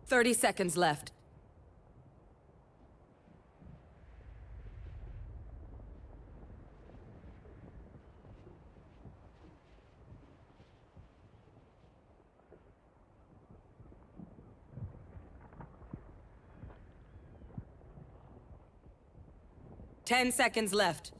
30 seconds left. Ten seconds left.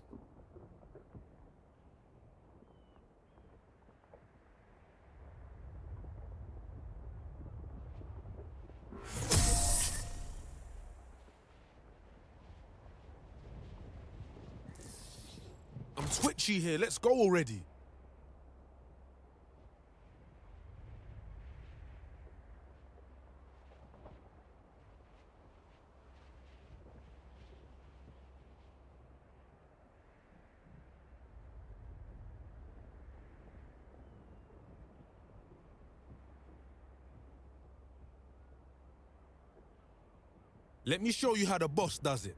I'm twitchy here, let's go already. Let me show you how the boss does it.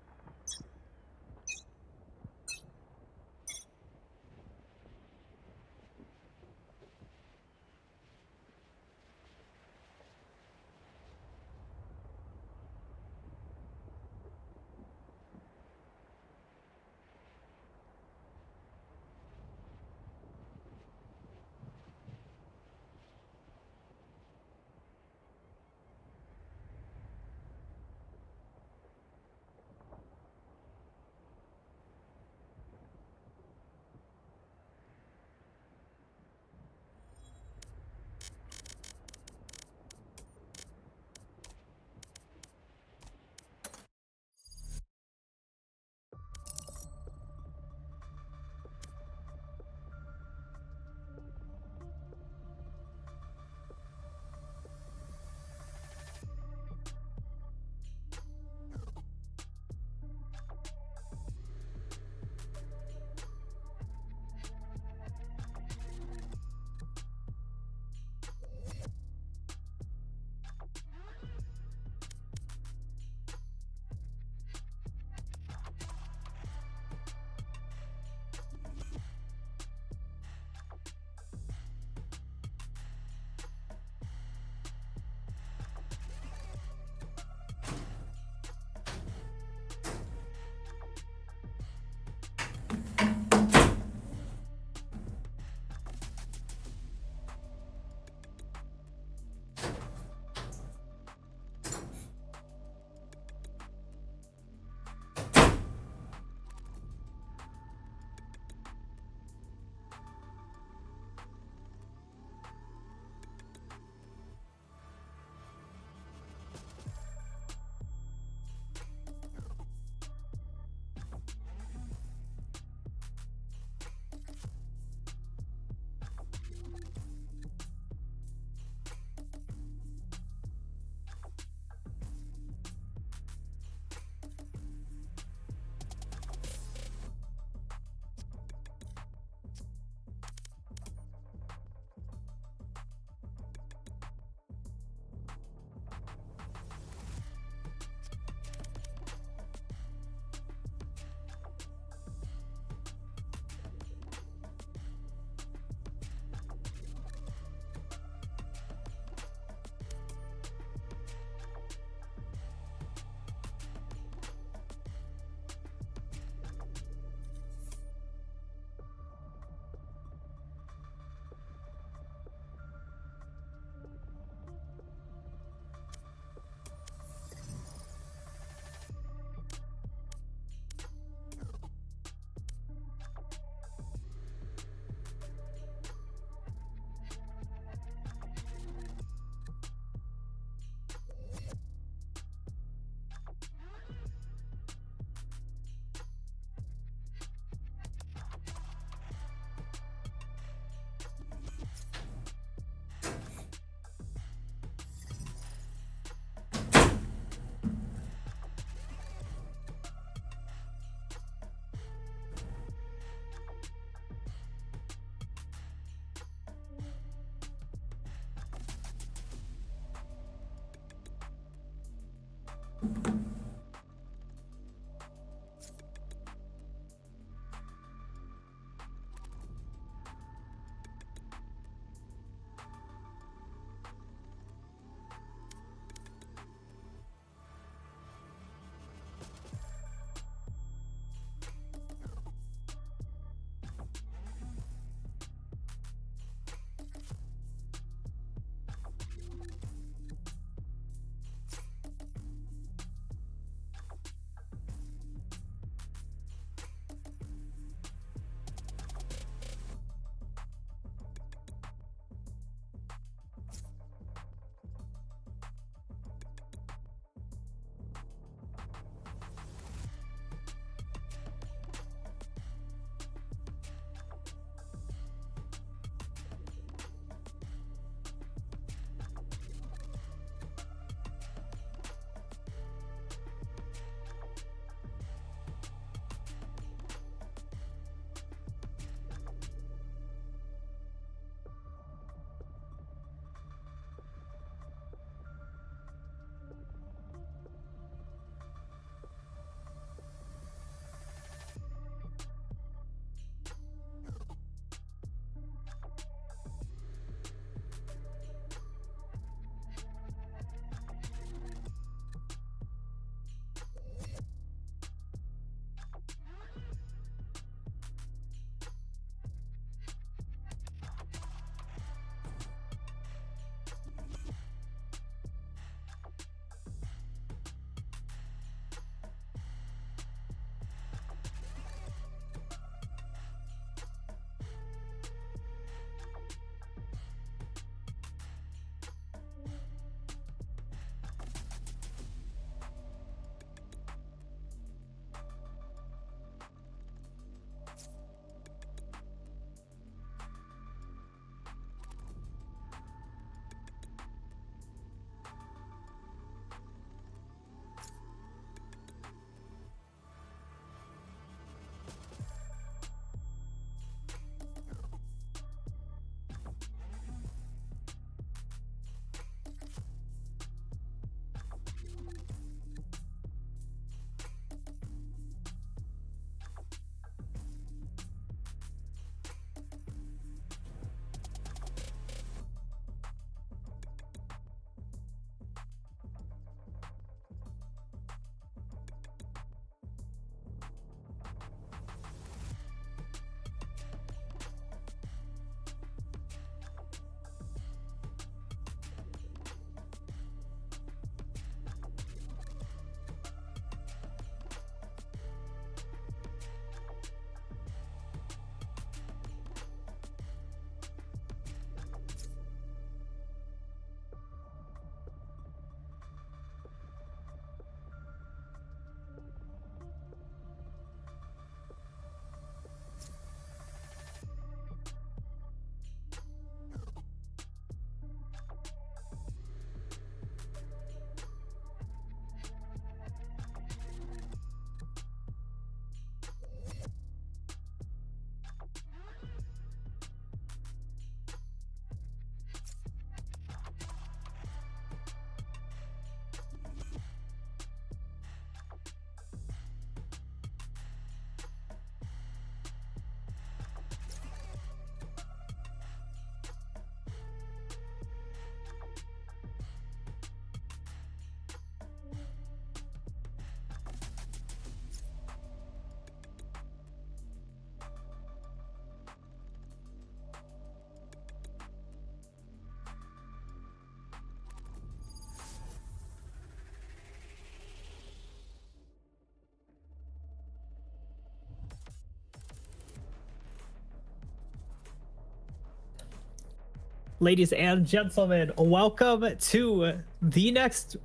Ladies and gentlemen, welcome to the next...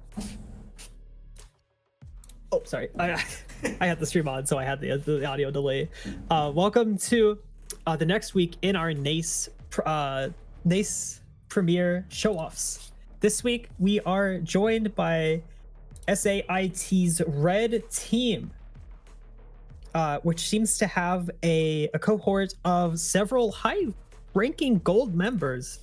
Oh, sorry. I had the stream on, so I had the audio delay. Welcome to the next week in our NACE Premier Show-Offs. This week, we are joined by SAIT's Red Team, which seems to have a cohort of several high-ranking gold members.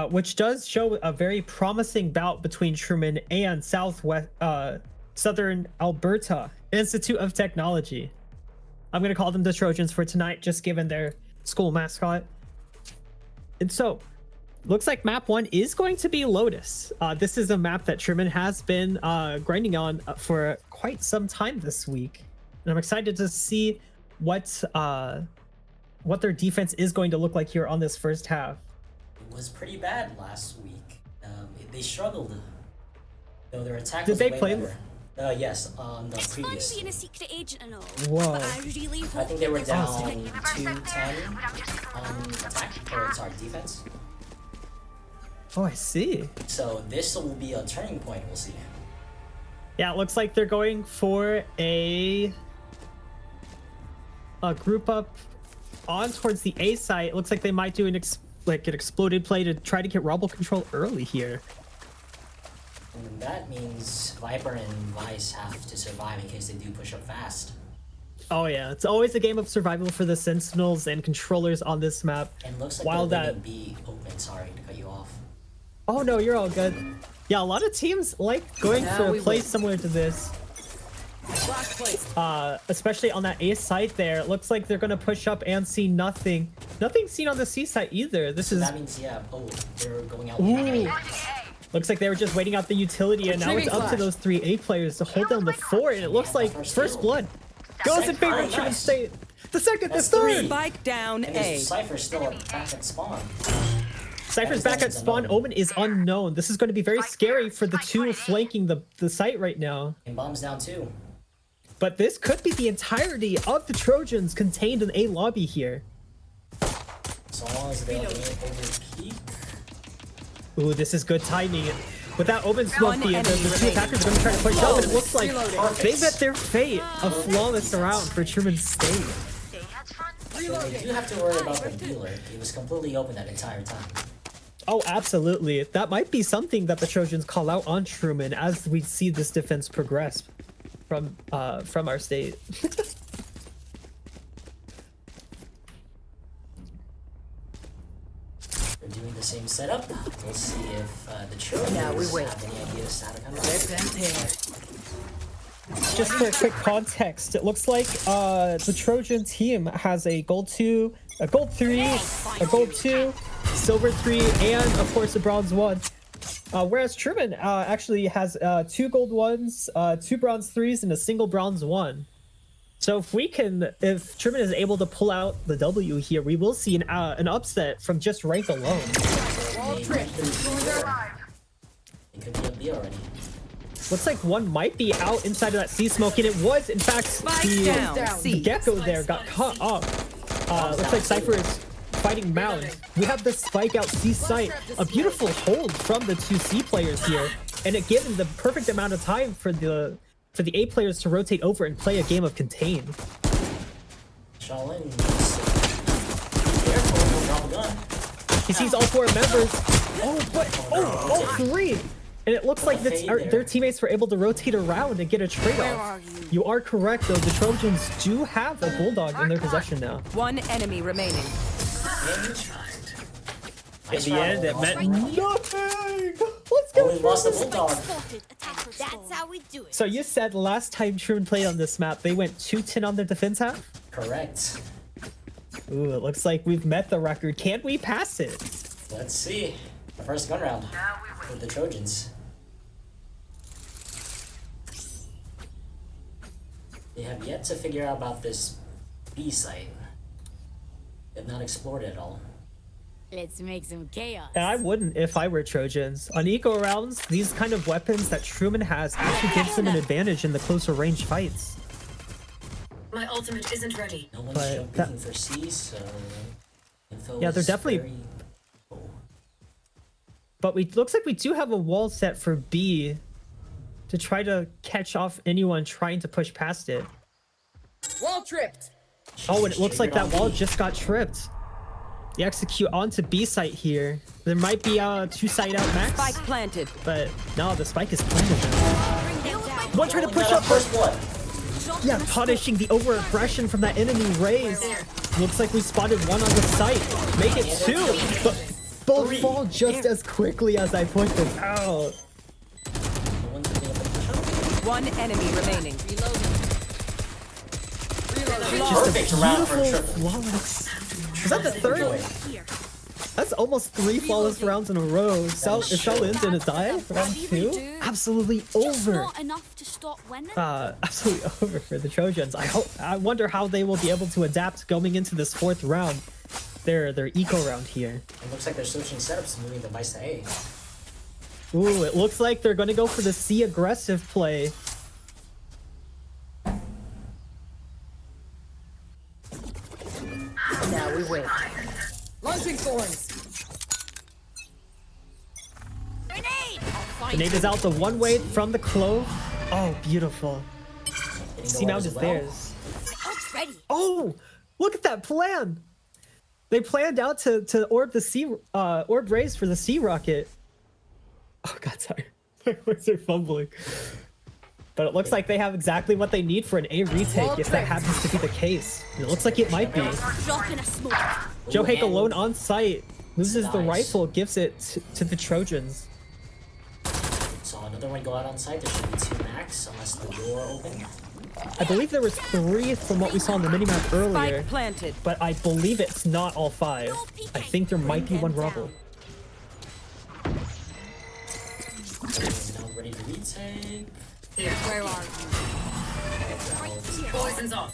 Which does show a very promising bout between Truman and Southern Alberta Institute of Technology. I'm going to call them the Trojans for tonight, just given their school mascot. And so, looks like map 1 is going to be Lotus. This is a map that Truman has been grinding on for quite some time this week. And I'm excited to see what their defense is going to look like here on this first half. It was pretty bad last week. They struggled. Though their attack Did was they way play? Better. Yes, on the It's previous. fun being a secret agent and all. Whoa. But I really hope I think they were this down is gonna be 210 on attack, or sorry, defense. Oh, I see. So this will be a turning point. We'll see. Yeah, it looks like they're going for a group up on towards the A site. It looks like they might do an exploded play to try to get Rubble control early here. And that means Viper and Vice have to survive in case they do push up fast. Oh yeah, it's always a game of survival for the Sentinels and controllers on this map. And looks like While they're that... letting B open. Sorry to cut you off. Oh no, you're all good. Yeah, a lot of teams like going for a play similar to this. Especially on that A site there. It looks like they're gonna push up and see nothing. Nothing seen on the C site either. This is... That means, yeah, oh, they're going out. Ooh. Looks like they were just waiting out the utility, and now it's up to those 3 A players to hold down the fort, and it looks like first blood goes in favor of Truman State. The second, the third! Spike down And A. there's Cypher still back at spawn. Cypher's back at spawn. Omen is unknown. This is going to be very scary for the 2 flanking the site right now. And Bomb's down too. But this could be the entirety of the Trojans contained in A lobby here. So long as they don't over peak. Ooh, this is good timing. With that open smoke, the 2 attackers are going to try to push up, and it looks like they met their fate. A flawless round for Truman State. So they do have to worry about the dealer. He was completely open that entire time. Oh, absolutely. That might be something that the Trojans call out on Truman as we see this defense progress from our state. They're doing the same setup. We'll see if the Trojans have any ideas how to come out. Just for quick context, it looks like the Trojan team has a gold 2, a gold 3, a gold 2, silver 3, and of course a bronze 1. Whereas Truman actually has 2 gold 1s, 2 bronze 3s, and a single bronze 1. So if Truman is able to pull out the W here, we will see an upset from just rank alone. It could be a B already. Looks like one might be out inside of that C smoke, and it was in fact the Gecko there got cut off. Looks like Cypher is fighting Mound. We have the spike out C site, a beautiful hold from the 2 C players here, and it given the perfect amount of time for the A players to rotate over and play a game of contain. Shaolin, careful, don't drop a gun. He sees all 4 members. Oh, but all 3. And it looks like their teammates were able to rotate around and get a trade-off. You are correct, though. The Trojans do have a Bulldog in their possession now. 1 enemy remaining. In the end, it meant nothing. Let's go. We lost the Bulldog. That's how we do it. So you said last time Truman played on this map, they went 2-10 on their defense half? Correct. Ooh, it looks like we've met the record. Can we pass it? Let's see. The first gun round with the Trojans. They have yet to figure out about this B site. They have not explored it at all. Let's make some chaos. And I wouldn't if I were Trojans. On eco rounds, these kind of weapons that Truman has actually gives them an advantage in the closer range fights. My ultimate isn't ready. No one's But jumping for C, so info Yeah, they're is definitely- very... Oh. But we looks like we do have a wall set for B to try to catch off anyone trying to push past it. Wall tripped. Oh, and it looks like that Triggered on wall B. just got tripped. They execute onto B site here. There might be a 2-site out max, Spike planted. but no, the spike is planted now. One trying to push up first blood. Yeah, punishing the over-aggression from that enemy raise. Looks like we spotted one on the site. Make it 2, but both fall just as quickly as I pushed them out. No one's being able to push up. One enemy remaining. Perfect round for a Beautiful, triple. flawless. Is that the third? Good. That's almost 3 flawless rounds in a row. Is Sal in gonna die? Round 2? Absolutely Just over. not enough to stop winning. Absolutely over for the Trojans. I wonder how they will be able to adapt going into this 4th round. Their eco round here. It looks like they're switching setups, moving the Vice to A. Ooh, it looks like they're gonna go for the C aggressive play. Now we win. Launching thorns. Grenade! Grenade is out the one way from the clove. Oh, beautiful. Hitting the C Oh, wall mount as is well. theirs. Ult's ready. Oh, look at that plan. They planned out to orb the C orb raise for the C rocket. Oh god, sorry. My words are fumbling. But it looks like they have exactly what they need for an A retake if that happens to be the case. It looks like it might be. Drop in a smoke. Joe Hake and alone on site. Loses the Nice. rifle, gives it to the Trojans. Saw another one go out on site. There should be 2 max, unless the door opened. I believe there was 3 from what we saw in the minimap earlier. Spike planted. But I believe it's not all 5. I think there might be one rubble. Now ready to retake. Where are you? Poison's off.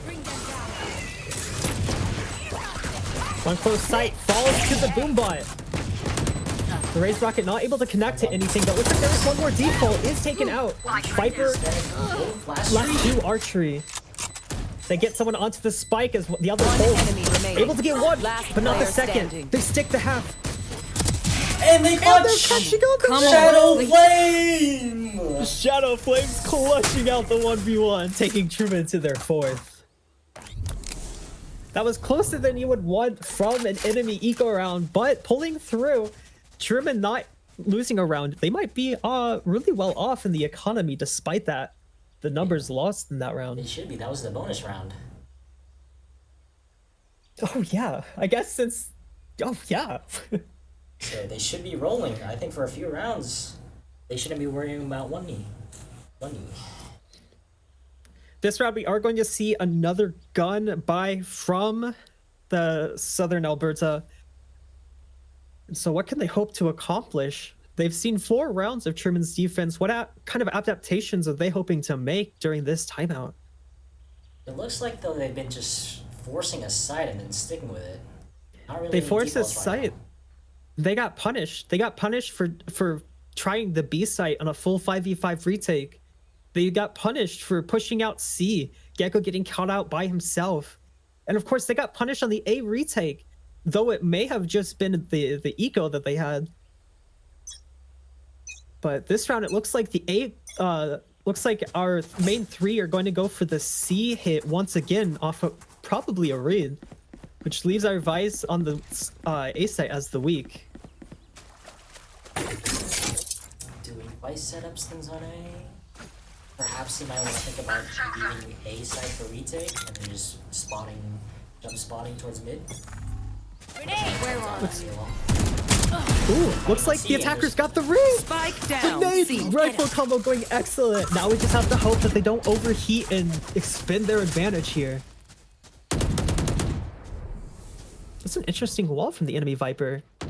Bring them down. One close sight falls to the boom bot. The raised rocket not able to connect to anything, but looks like there is one more default is taken out. Viper Flash. left 2 archery. They get someone onto the spike as the other One holds. enemy remaining. Able to get one, Last but not the player second. standing. They stick the half. And they And they're punch! catching out the Shadow Flame! Shadow Flames clutching out the 1v1, taking Truman to their 4th. That was closer than you would want from an enemy eco round, but pulling through. Truman not losing a round. They might be really well off in the economy despite that. The numbers lost in that round. It should be. That was the bonus round. Oh yeah, I guess since... Oh yeah. So they should be rolling. I think for a few rounds, they shouldn't be worrying about one knee. This round we are going to see another gun by from the Southern Alberta. So what can they hope to accomplish? They've seen 4 rounds of Truman's defense. What kind of adaptations are they hoping to make during this timeout? It looks like though they've been just forcing a site and then sticking with it. Not really They any forced a defaults right site. now. They got punished. They got punished for trying the B site on a full 5v5 retake. They got punished for pushing out C. Gecko getting caught out by himself. And of course, they got punished on the A retake, though it may have just been the eco that they had. But this round, it looks like the A, looks like our main 3 are going to go for the C hit once again off of probably a read, which leaves our Vice on the A site as the weak. Doing vice setups things on A. Perhaps you might want to think about leaving A site for retake and then just jump spotting towards mid. Grenade! Where are you? Ooh, looks like the attackers got the ring! Spike down. Grenade! C. Rifle combo going excellent. Now we just have to hope that they don't overheat and expend their advantage here. That's an interesting wall from the enemy Viper. I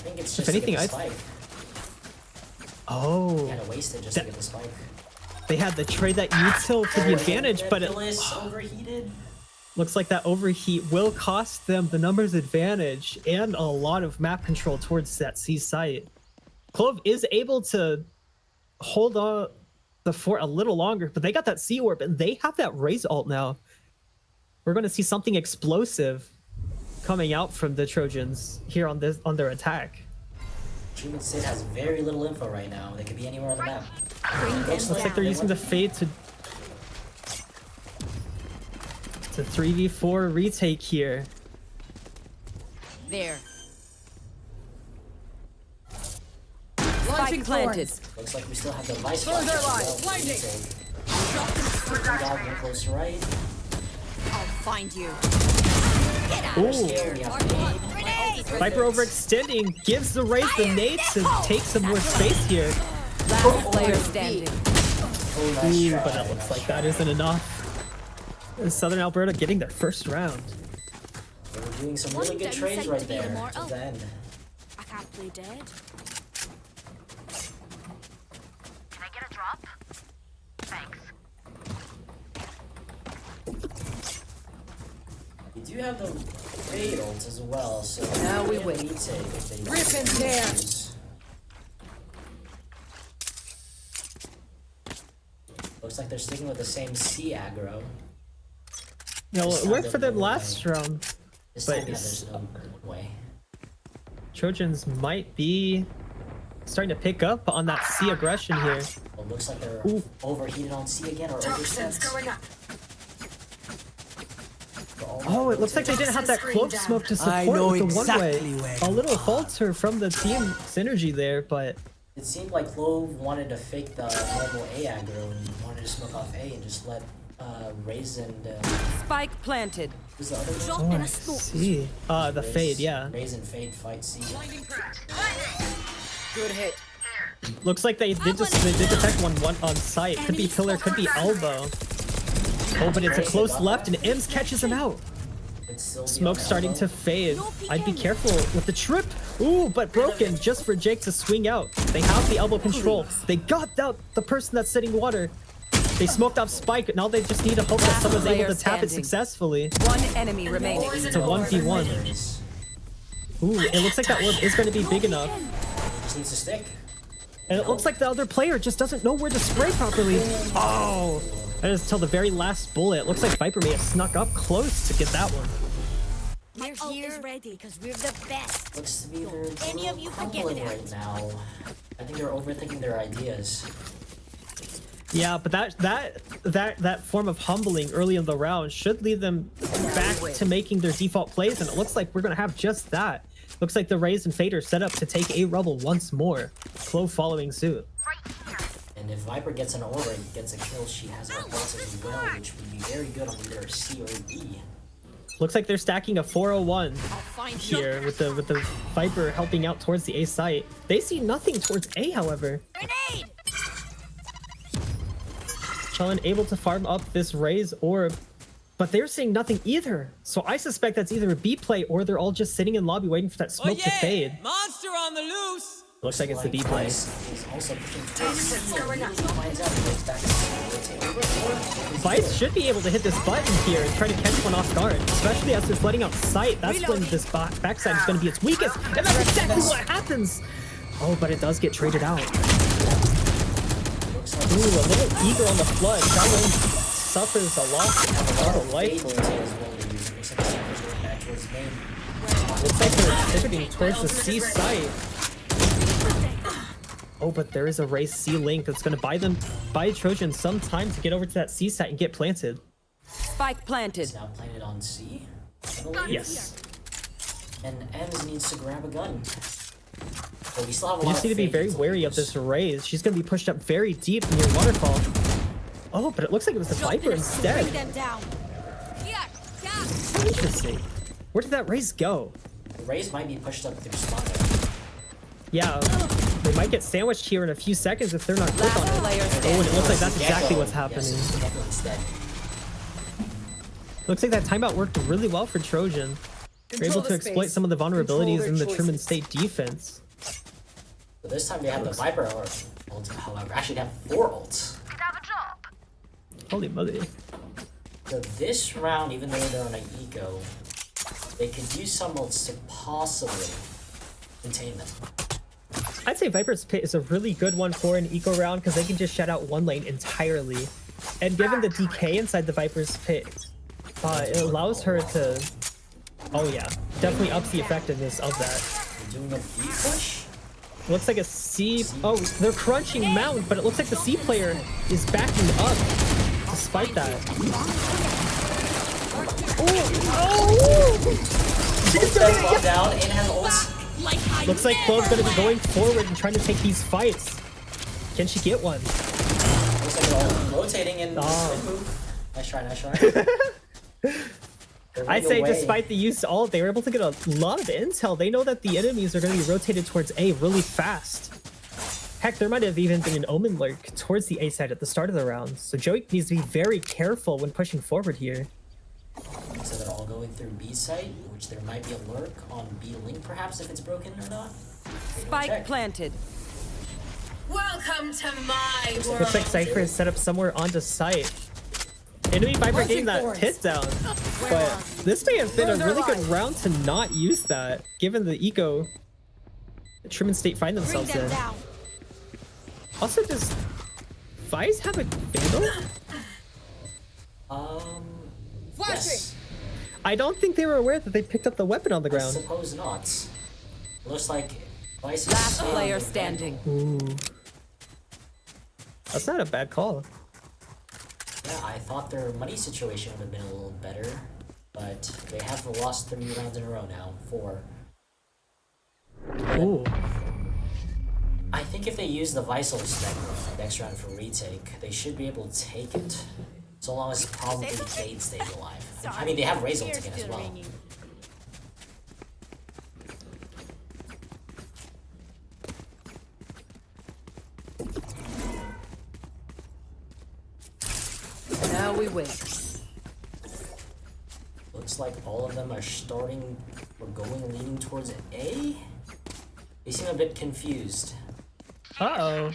think it's If just anything, to get the I'd- spike. Oh, You gotta waste it just to get the spike. they had to trade that util to the advantage, but it Phyllis overheated. looks like that overheat will cost them the numbers advantage and a lot of map control towards that C site. Clove is able to hold on, the fort a little longer, but they got that C orb and they have that Raze ult now. We're going to see something explosive coming out from the Trojans here on their attack. Truman SAIT has very little info right now. They could be anywhere on the map. Looks like they're using the Fade to 3v4 retake here. There. Launching planted. thorns. Looks like we still have the vice. Throw their watch line. as well. Lightning. Dog in close right. I'll find you. Ooh. Here we have Fade. Viper overextending, gives the Raze the nade to take some more space here. Last player standing. Oh, nice Ooh, try, but that looks nice like try. that isn't enough. Southern Alberta getting their first round. They were doing some really good One trades downside right to be there immortal. at the end. I can't play dead. Can I get a drop? Thanks. We do have the Fade ult as well, so Now we can wait. retake if they Rip and tear. use. Looks like they're sticking with the same C aggro. You know, This it time worked for there's them no last way. round. This But time, yeah, it's- there's no way. Trojans might be starting to pick up on that C aggression here. Well, looks like they're Ooh. overheated on C again or Toxins overstepped. going up. Oh, it looks like they didn't have that cloak smoke to support know with the exactly one-way. where A you little falter from the team synergy there, but It seemed like Clove wanted to fake the normal A aggro and wanted to smoke off A and just let Raze and Spike planted. who's the other one? Drop oh, in I a smoke. see. The Raze- Fade, yeah. Raze and Fade fight C. Good hit. Looks like they did detect one on site. Could be pillar, could be elbow. Oh, but it's a close left, and Ems catches him out. It's still be Smoke on starting elbow. to fade. I'd be careful with the trip. Ooh, but broken just for Jake to swing out. They have the elbow control. They got out the person that's sitting water. They smoked off Spike. Now they just need to hope that someone's able to tap it Standing. successfully. One enemy remaining. It's a 1v1. Raze. Ooh, it looks like that orb is going to be big enough. Just needs to stick. And it looks like the other player just doesn't know where to spray properly. Oh, that is till the very last bullet. It looks like Viper may have snuck up close to get that one. My ult is ready because we're the best. Looks to be they're Any of you forget crumbling that. right now. I think they're overthinking their ideas. Yeah, but that form of humbling early in the round should lead them back to making their default plays, and it looks like we're gonna have just that. Looks like the Raze and Fade are set up to take A Rebel once more. Clove following suit. And if Viper gets an aura, gets a kill, she has her pulse as well, which would be very good on either C or B. Looks like they're stacking a 401 I'll find you. here with the Viper helping out towards the A site. They see nothing towards A, however. Grenade! Chillin able to farm up this Raze orb, but they're seeing nothing either. So I suspect that's either a B play or they're all just sitting in lobby waiting for that smoke to fade. Monster on the loose! Looks like it's the B play. Vice is also pushing towards Toxins C. going up. Finds out he goes back to C. Vice should be able to hit this button here and try to catch one off guard, especially as they're flooding out sight. That's when this backside is going to be its weakest, and that's exactly what happens. Oh, but it does get traded out. Ooh, a little eager on the flood. Shaolin suffers a lot of life. Looks like they're pivoting towards the C site. Oh, but there is a Raze C link that's going to buy Trojan some time to get over to that C site and get planted. Spike planted. It's now planted on C. I believe. Yes. And Ems needs to grab a gun. But we still have a You lot just of need to be fake very to wary of lose. this Raze. She's going to be pushed up very deep near waterfall. Oh, but it looks like it was the Viper instead. Bring them down. Here, yeah. Interesting. Where did that Raze go? The Raze might be pushed up through spawner. Yeah, they might get sandwiched here in a few seconds if they're not quick on Last it. player Oh, and standing. it looks like that's exactly Gecko. what's happening. Yes, Gecko instead. Looks like that timeout worked really well for Trojan. They're able Control to the exploit space. some of the vulnerabilities Control in the their Truman choices. State defense. But this time they have the Viper ult, however. Actually, they have 4 ults. Could have a job. Holy moly. So this round, even though they're on an eco, they could use some ults to possibly contain them. I'd say Viper's Pit is a really good one for an eco round because they can just shut out one lane entirely. And given the DK inside the Viper's Pit, it allows her to... Oh yeah, definitely ups the effectiveness of that. They're doing a B push? Looks like a C... Oh, they're crunching Mount, but it looks like the C player is backing up despite that. Oh! Both guys fall down and has ults. Looks like Chloe's gonna be going forward and trying to take these fights. Can she get one? Looks like they're all rotating in move. Nice try, nice try. I'd say despite the use of ult, they were able to get a lot of intel. They know that the enemies are going to be rotated towards A really fast. Heck, there might have even been an Omen lurk towards the A side at the start of the round. So Joey needs to be very careful when pushing forward here. So they're all going through B site, which there might be a lurk on B link perhaps if it's broken or not. Spike planted. Welcome to my world. Looks like Cypher is set up somewhere onto site. Enemy Viper getting that hit down, but this may have been a really good round to not use that, given the eco that Truman State find themselves in. Also, does Vice have a Vandal? Yes. I don't think they were aware that they picked up the weapon on the I ground. suppose not. Looks like Vice is Last staying player with standing. Ooh. That's not a bad call. Yeah, I thought their money situation would have been a little better, but they have lost 3 rounds in a row now. 4. Ooh. I think if they use the Visal spec next round for retake, they should be able to take it. So long as probably Cade stays alive. I mean, they have Raze ult again as well. Now we win. Looks like all of them are starting or leaning towards A. They seem a bit confused. Uh-oh.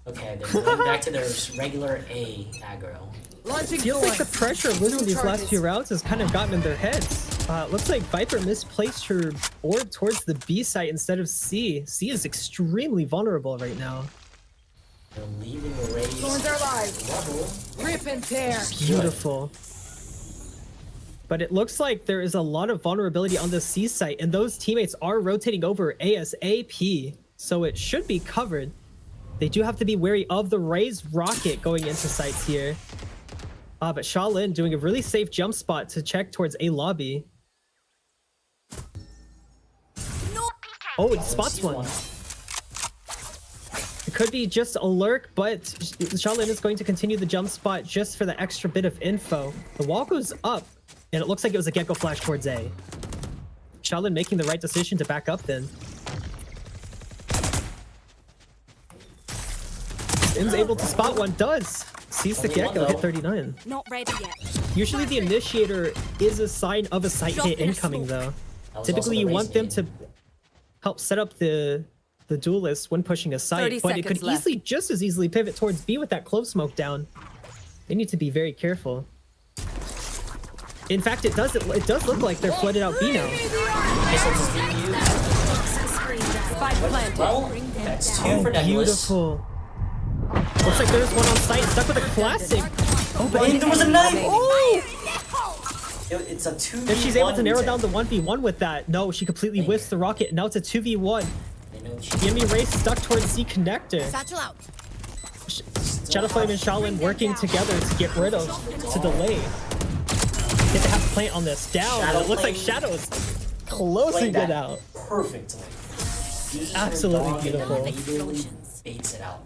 Okay, they're going back to their regular A aggro. Feels like the pressure of losing these last few rounds has kind of gotten in their heads. Looks like Viper misplaced her board towards the B site instead of C. C is extremely vulnerable right now. They're leaving the Raze level. Rip and tear. Beautiful. But it looks like there is a lot of vulnerability on the C site, and those teammates are rotating over ASAP, so it should be covered. They do have to be wary of the Raze rocket going into sites here. But Shaolin doing a really safe jump spot to check towards A lobby. Oh, it spots one. It could be just a lurk, but Shaolin is going to continue the jump spot just for the extra bit of info. The wall goes up, and it looks like it was a Gecko flash towards A. Shaolin making the right decision to back up then. Sim's able to spot one, does. Sees the Gecko hit 39. Not ready yet. Usually the initiator is a sign of a site hit incoming though. Typically you want them to help set up the duelist when pushing a site, but it could easily just as easily pivot towards B with that clove smoke down. They need to be very careful. In fact, it does look like they're flooded out B now. Spike planted. Well, that's 2 for Nebulous. Beautiful. Looks like there's one on site stuck with a classic. Oh, but there was a knife! Oh! It's a 2v1. If she's able to narrow down the 1v1 with that, no, she completely whiffs the rocket. Now it's a 2v1. The enemy race stuck towards C connector. Satchel out. Shadowflame and Shaolin working together to get rid of, to delay. Get to have to plant on this. Down. It looks like Shadow is closing it out. Perfectly. Absolutely beautiful. Baits it out.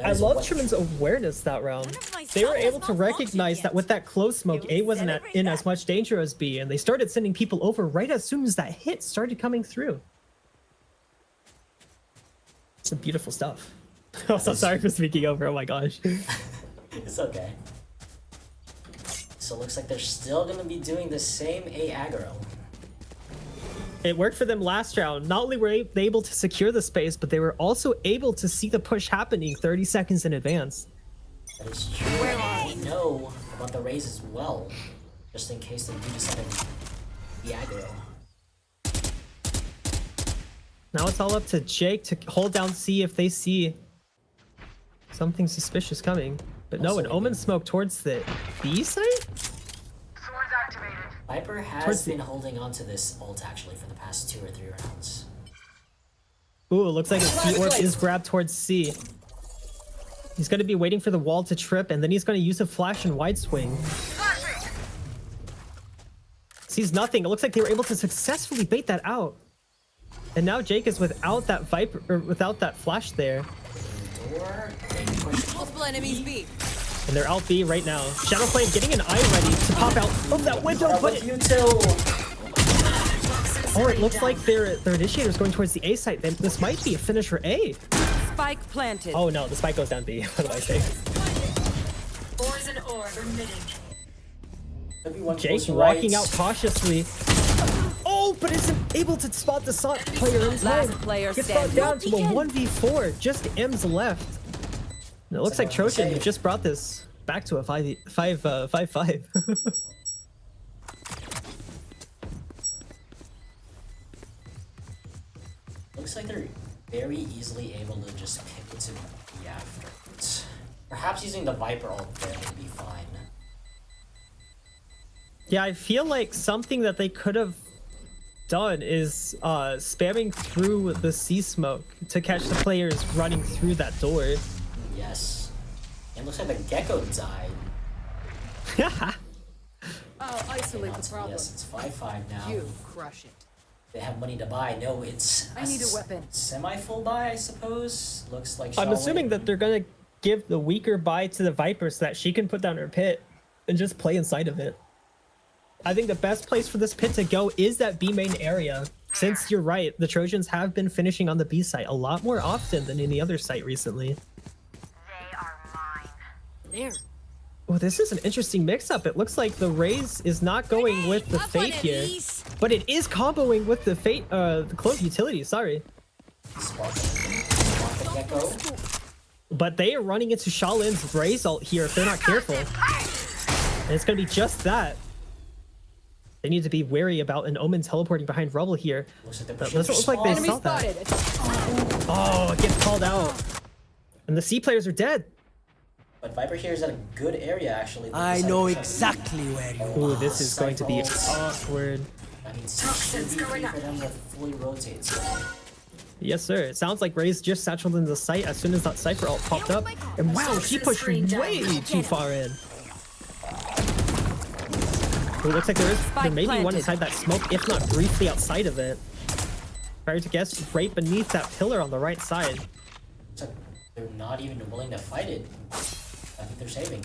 I love Truman's awareness that round. They were able to recognize that with that close smoke, A wasn't in as much danger as B, and they started sending people over right as soon as that hit started coming through. Some beautiful stuff. Also, sorry for speaking over. Oh my gosh. It's okay. So it looks like they're still going to be doing the same A aggro. It worked for them last round. Not only were they able to secure the space, but they were also able to see the push happening 30 seconds in advance. That is true. They know about the Raze as well, just in case they do decide to be aggro. Now it's all up to Jake to hold down C if they see something suspicious coming. But no, an Omen smoke towards the B site? Swords activated. Viper has been holding on to this ult actually for the past 2 or 3 rounds. Ooh, it looks like his C orb is grabbed towards C. He's going to be waiting for the wall to trip, and then he's going to use a flash and wide swing. Sees nothing. It looks like they were able to successfully bait that out. And now Jake is without that Viper, or without that flash there. Multiple enemies B. And they're out B right now. Shadowflame getting an eye ready to pop out of that window, but oh, it looks like their initiator's going towards the A site. Then this might be a finish for A. Spike planted. Oh no, the spike goes down B. What do I say? Poison orb emitting. Jake walking out cautiously. Oh, but isn't able to spot the SAIT player in Last time. player Gets brought standing. down to a 1v4. Just M's left. And it looks like Trojan just brought this back to a 5-5. Looks like they're very easily able to just pick it to B afterwards. Perhaps using the Viper ult there would be fine. Yeah, I feel like something that they could have done is spamming through the C smoke to catch the players running through that door. Yes. It looks like the Gecko died. I'll isolate the problem. Yes, it's 5-5 now. You crush it. They have money to buy. No, it's I need a weapon. Semi-full buy, I suppose. Looks like I'm assuming that they're gonna give the weaker buy to the Viper so that she can put down her pit and just play inside of it. I think the best place for this pit to go is that B main area. Since you're right, the Trojans have been finishing on the B site a lot more often than any other site recently. They are mine. There. Oh, this is an interesting mix-up. It looks like the Raze is not going with the Fate here, but it is comboing with the Fate, the Clove utility. Sorry, Spot the Gecko. but they are running into Shaolin's Raze ult here if they're not careful, and it's gonna be just that. They need to be wary about an Omen teleporting behind rubble here. That doesn't look like they Enemy saw that. spotted. Oh, it gets called out, and the C players are dead. But Viper here is at a good area actually. I know exactly where you Ooh, this is going to be Cypher awkward. I mean, should be free for them to fully rotate. So. Yes, sir. It sounds like Ray's just satcheled into the site as soon as that Cypher ult popped up. And wow, she pushed way too far in. It looks like there may be one inside that smoke, if not briefly outside of it. Fair to guess, right beneath that pillar on the right side. It's like they're not even willing to fight it. I think they're saving.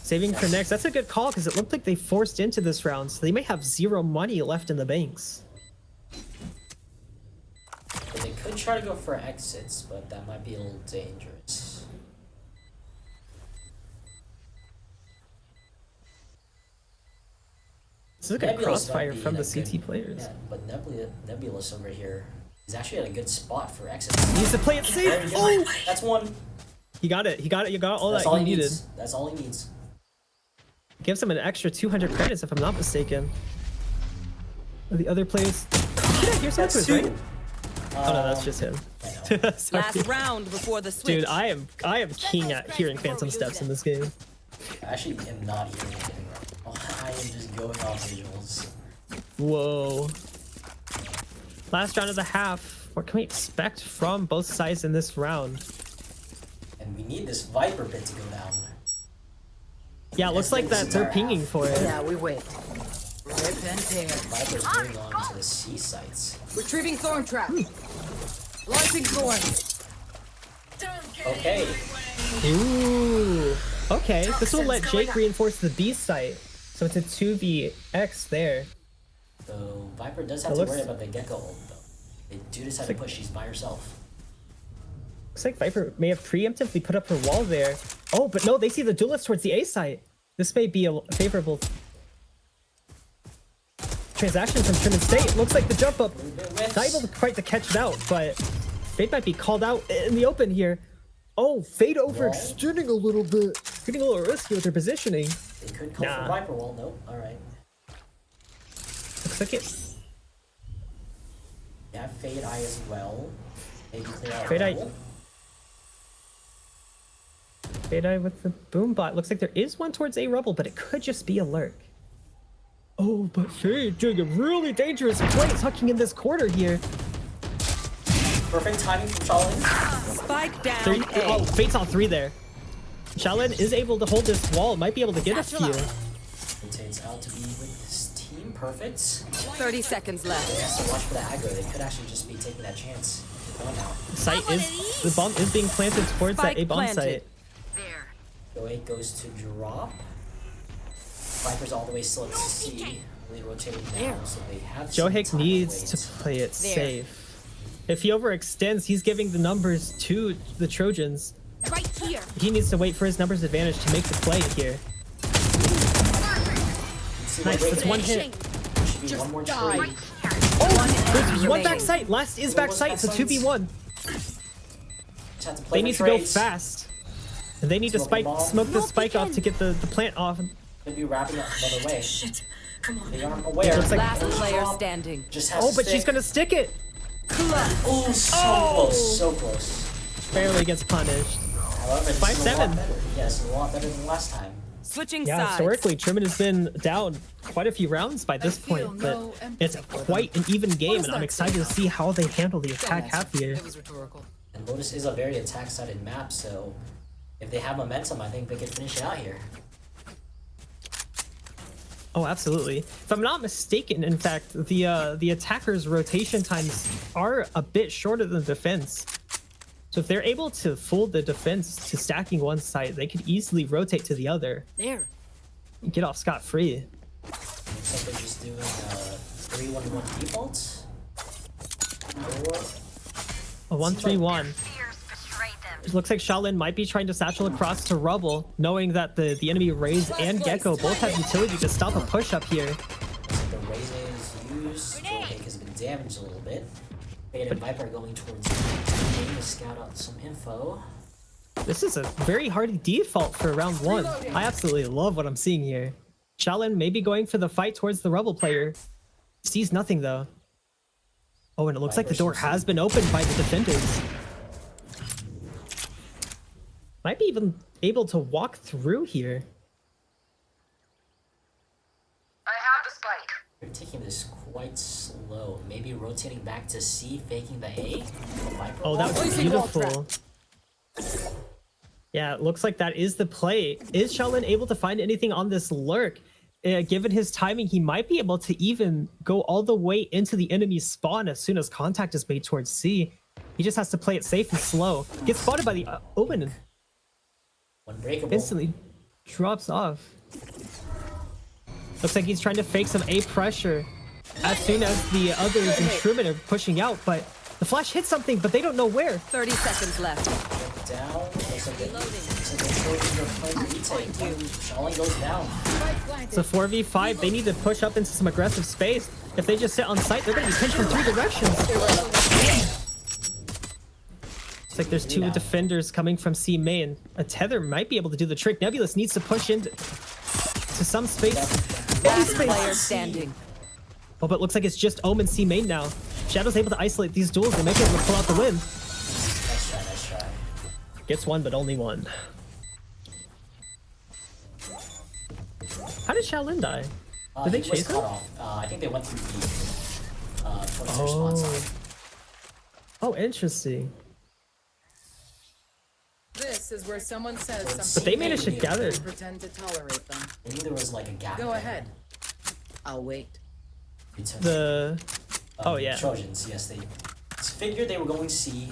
Saving for next. That's a good call because it looked like they forced into this round, so they may have 0 money left in the banks. But they could try to go for exits, but that might be a little dangerous. This is a good Nebulous crossfire might be from in the a CT good- players. Yeah, but Nebulous over here is actually at a good spot for exits. He needs to play it safe. Oh, that's one. He got it. He got it. You got all That's that all he he needed. needs. That's all he needs. Gives him an extra 200 credits if I'm not mistaken. The other players. Yeah, here's That's Cypher's, two. right? Oh no, that's just him. Sorry. Last round before the switch. Dude, I am king at hearing phantom steps in this game. I actually am not hearing anything right. Oh, I am just going off visuals. Whoa. Last round of the half. What can we expect from both sides in this round? And we need this Viper pit to go down. Yeah, it looks like that they're pinging for it. Yeah, we win. Rip and tear. Viper's going on to the C sites. Retrieving thorn trap. Launching thorn. Okay. Ooh. Okay, this will let Jake reinforce the B site. So it's a 2vx there. So Viper does have It to looks- worry about the Gecko ult though. They do decide to push, she's by herself. Looks like Viper may have preemptively put up her wall there. Oh, but no, they see the duelist towards the A site. This may be a favorable transaction from Truman State. Looks like the jump up. Not able to quite to catch it out, but Fade might be called out in the open here. Oh, Fade overextending a little bit. Getting a little risky with their positioning. They could call for Viper wall, nope, alright. Looks like it. Yeah, Fade Eye as well. Maybe clear out Fade Eye. Rubble. Fade Eye with the boom bot. Looks like there is one towards A Rubble, but it could just be a lurk. Oh, but Fade doing a really dangerous play, tucking in this corner here. Perfect timing from Shaolin. Spike down. Oh, Fade's on 3 there. Shaolin is able to hold this wall. Might be able to get a few. Rotates out to be with his team. Perfect. 30 seconds left. They have to watch for the aggro. They could actually just be taking that chance. Going out. Site is the bomb is being planted towards that A bomb site. There. Go8 goes to drop. Viper's all the way still at C. Really rotating now, so they have some Johick time needs wait. to play it safe. If he overextends, he's giving the numbers to the Trojans. Right here. He needs to wait for his numbers advantage to make the play here. Nice, that's one hit. Should be one more trade. There's one back site. Last is back site. It's a 2v1. Just have to play They for need to go trades. fast. And they need to Smoking ball. smoke the spike off to get the plant off. Could be wrapping up another way. Shit. Come on. They aren't aware. Looks like- Last First player drop standing. Just has Oh, to but she's stick. gonna stick it. Oh, so close, so close. Barely gets punished. However, this is a 5-7. lot better. Yes, a lot better than last time. Switching Yeah, sides. historically, Truman has been down quite a few rounds by this point, but it's quite an even game, and I'm excited to see how they handle the attack half here. It was rhetorical. And Lotus is a very attack-sided map, so if they have momentum, I think they can finish it out here. Oh, absolutely. If I'm not mistaken, in fact, the attackers' rotation times are a bit shorter than defense. So if they're able to fold the defense to stacking one side, they could easily rotate to the other There. and get off scot-free. Looks like they're just doing 3-1-1 default. Or A 1-3-1. Fears betrayed them. It looks like Shaolin might be trying to satchel across to Rubble, knowing that the enemy Raze and Gecko both have utility to stop a push up here. the Raze is used. Johick has been damaged a little bit. Fade and Viper going towards getting to scout out some info. This is a very hardy default for round 1. I absolutely love what I'm seeing here. Shaolin may be going for the fight towards the Rebel player. Sees nothing though. Oh, and it looks like the door has been opened by the defenders. Might be even able to walk through here. I have the spike. They're taking this quite slow. Maybe rotating back to C, faking the A. Viper Oh, that was Placing wall beautiful. Yeah, it looks like that is the play. Is Shaolin able to find anything on this lurk? Given his timing, he might be able to even go all the way into the enemy's spawn as soon as contact is made towards C. He just has to play it safe and slow. Gets spotted by the Omen. Unbreakable. Instantly drops off. Looks like he's trying to fake some A pressure as soon as the others and Truman are pushing out, but the flash hits something, but they don't know where. 30 seconds left. Down. Looks like the Trojans are playing retake. Shaolin goes down. It's a 4v5. They need to push up into some aggressive space. If they just sit on site, they're going to be pinched from 3 directions. It's like there's 2 defenders coming from C main. A tether might be able to do the trick. Nebulous needs to push into some space. Last player standing. Oh, but it looks like it's just Omen C main now. Shadow's able to isolate these duels and make it able to pull out the win. Nice try, nice try. Gets one, but only one. How did Shaolin die? Did they He was chase cut him? off. I think they went through B. Towards their spawn side. Oh, interesting. This is where someone says But something. they managed to mean gather. and pretend to tolerate them. I knew there was like a gap. Go there. ahead. I'll wait. They took Oh, yeah. Trojans, yes, they figured they were going C,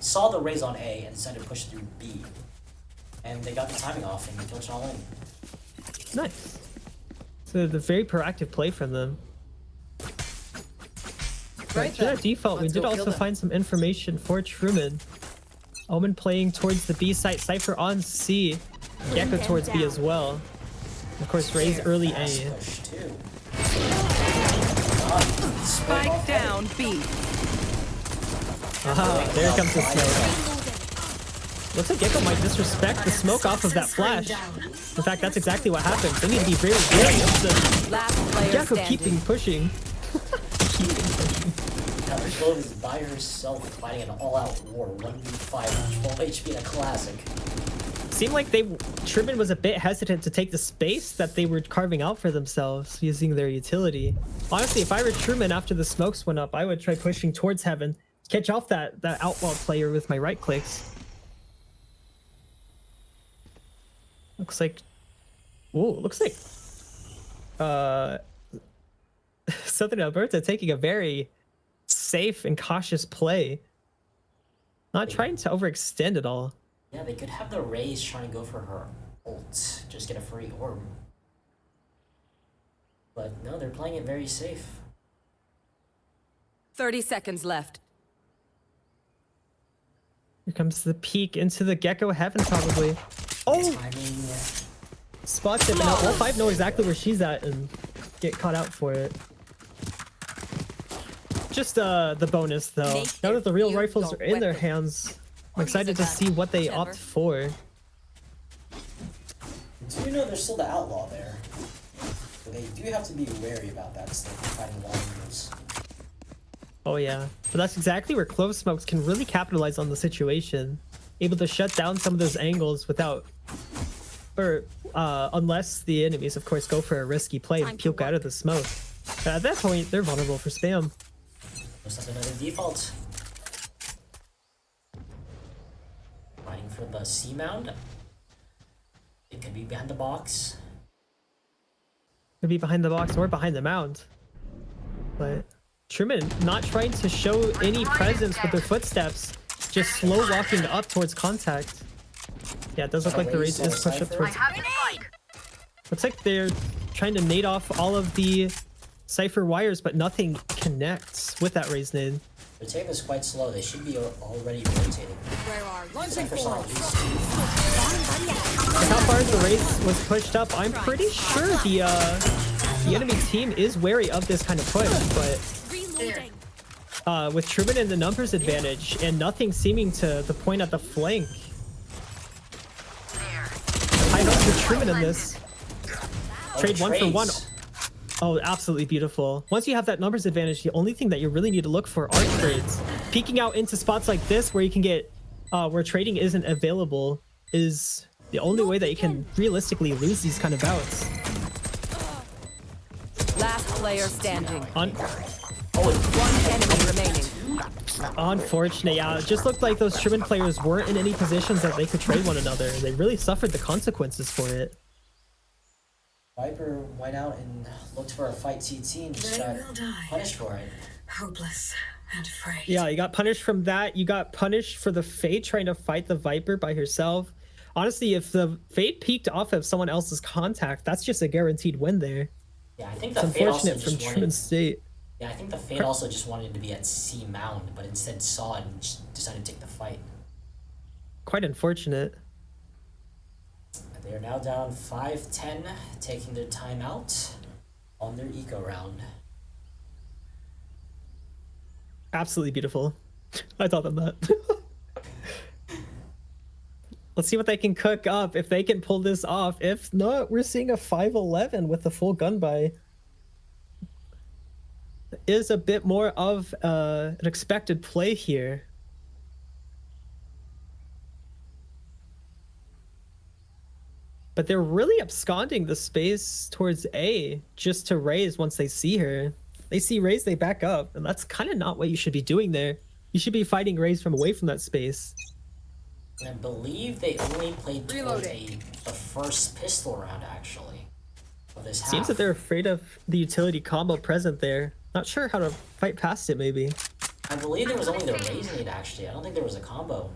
saw the Raze on A, and decided to push through B. And they got the timing off and killed Shaolin. Nice. So the very proactive play from them. Right To that then. default, we Let's did go also kill them. find some information for Truman. Omen playing towards the B site, Cypher on C, Gecko towards B as well. Of course, Raze early Fast A. push too. Spike down B. Aha, there comes the smoke. Looks like Gecko might disrespect the smoke off of that flash. In fact, that's exactly what happens. They need to be very wary of the Last player Gecko standing. keeping pushing. Got Clove is by herself fighting an all-out war, 1v5 full HP in a classic. Seemed like Truman was a bit hesitant to take the space that they were carving out for themselves using their utility. Honestly, if I were Truman after the smokes went up, I would try pushing towards heaven, catch off that outlaw player with my right clicks. Looks like, ooh, looks like Southern Alberta taking a very safe and cautious play, not trying to overextend at all. Yeah, they could have the Raze trying to go for her ult, just get a free orb. But no, they're playing it very safe. 30 seconds left. Here comes the peek into the Gecko Heaven, probably. Oh! Timing. Spot tipping out. All 5 know exactly where she's at and get caught out for it. Just the bonus, though. Now that the real rifles are in their hands, I'm excited to see what they opt for. Do you know there's still the outlaw there? But they do have to be wary about that, so they're fighting volumes. Oh yeah, but that's exactly where Clove Smokes can really capitalize on the situation. Able to shut down some of those angles without, or unless the enemies, of course, go for a risky play and puke out of the smoke. But at that point, they're vulnerable for spam. Looks like another default. Fighting for the C mound. It could be behind the box. Could be behind the box or behind the mound. But Truman not trying to show any presence with their footsteps, just slow walking up towards contact. Yeah, it does look like the Raze is pushed up towards. Looks like they're trying to nade off all of the Cypher wires, but nothing connects with that Raze nade. They're taking this quite slow. They should be already rotating. Where are launching For forward? With how far the Raze was pushed up, I'm pretty sure the enemy team is wary of this kind of push, but with Truman in the numbers advantage and nothing seeming to point at the flank. High notes for Truman in this. Trade 1 for 1. Oh, absolutely beautiful. Once you have that numbers advantage, the only thing that you really need to look for are trades. Peeking out into spots like this where you can get, where trading isn't available, is the only way that you can realistically lose these kind of bouts. Last player standing. Oh, One enemy remaining. Unfortunate, yeah. It just looked like those Truman players weren't in any positions that they could trade one another. They really suffered the consequences for it. Viper went out and looked for a fight CT and just got punished for it. Hopeless and afraid. Yeah, you got punished from that. You got punished for the Fade trying to fight the Viper by herself. Honestly, if the Fade peeked off of someone else's contact, that's just a guaranteed win there. Yeah, I think the It's Fade also unfortunate from just Truman wanted. State. Yeah, I think the Fade also just wanted to be at C mound, but instead saw it and just decided to take the fight. Quite unfortunate. They are now down 5-10, taking their time out on their eco round. Absolutely beautiful. I thought them that. Let's see what they can cook up, if they can pull this off. If not, we're seeing a 5-11 with the full gun buy. Is a bit more of an expected play here. But they're really absconding the space towards A just to Raze once they see her. They see Raze, they back up, and that's kind of not what you should be doing there. You should be fighting Raze from away from that space. And I believe they only played toward the first pistol round, actually, of this half. Seems that they're afraid of the utility combo present there. Not sure how to fight past it, maybe. I believe there was only the Raze nade, actually. I don't think there was a combo.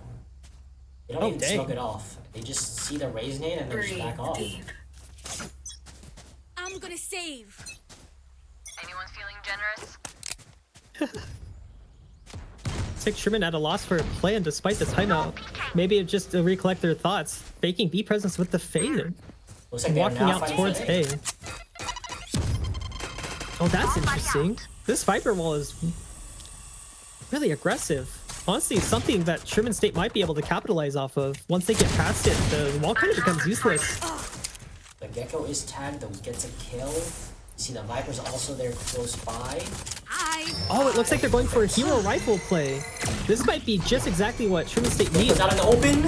They don't even smoke it off. They just see the Raze nade and then just back off. I'm gonna save. Anyone feeling generous? It's like Truman at a loss for a plan despite the timeout. Maybe it's just to recollect their thoughts. Faking B presence with the Fade. Looks like And they're walking now out fighting towards for A. Oh, that's interesting. This Viper wall is really aggressive. Honestly, it's something that Truman State might be able to capitalize off of. Once they get past it, the wall kind of becomes useless. The Gecko is tagged, they'll get a kill. You see the Viper's also there close by. I Oh, it looks like they're going for a hero rifle play. This might be just exactly what Truman State needs. It's out in the open.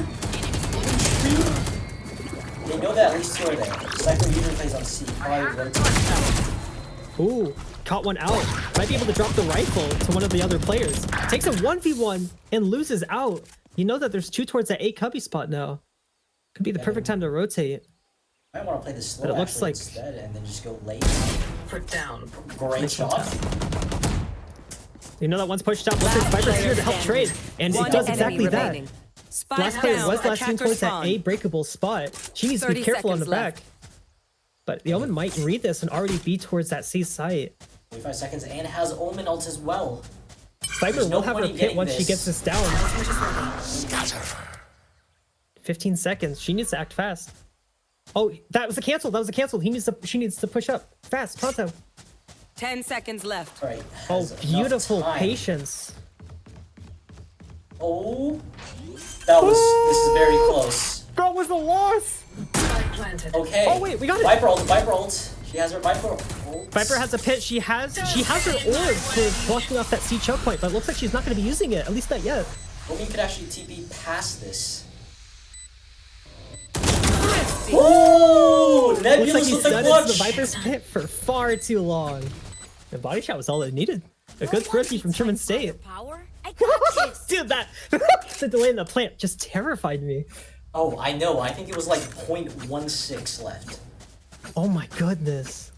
They know that at least 2 are there. Cypher usually plays on C. Ooh, caught one out. Might be able to drop the rifle to one of the other players. Takes a 1v1 and loses out. You know that there's 2 towards that A cubby spot now. Could be the perfect time to rotate. I want to play this slow But it looks like instead and then just go late. Put down. Great shot. You know that one's pushed out. Looks like Viper's here to help trade. And it does exactly that. Last player was last seen towards that A breakable spot. She needs to be careful on the back. But the Omen might read this and already be towards that C site. 45 seconds and has Omen ult as well. Viper will have her pit once she gets this down. 15 seconds. She needs to act fast. Oh, that was a cancel. That was a cancel. She needs to push up fast. Pronto. 10 seconds left. Right, Oh, beautiful patience. Oh, that was. This is very close. That was a loss. Okay. Oh wait, we got it. Viper ult. Viper ult. She has her Viper ult. Viper has a pit. She has her orb for blocking off that C choke point, but it looks like she's not going to be using it. At least not yet. Omen could actually TP past this. Oh, Nebulous Looks like he's with the done clutch. the Viper's pit for far too long. The body shot was all it needed. A good thrifty from Truman State. Power? I got this. Dude, that the delay in the plant just terrified me. Oh, I know. I think it was like 0.16 left. Oh my goodness.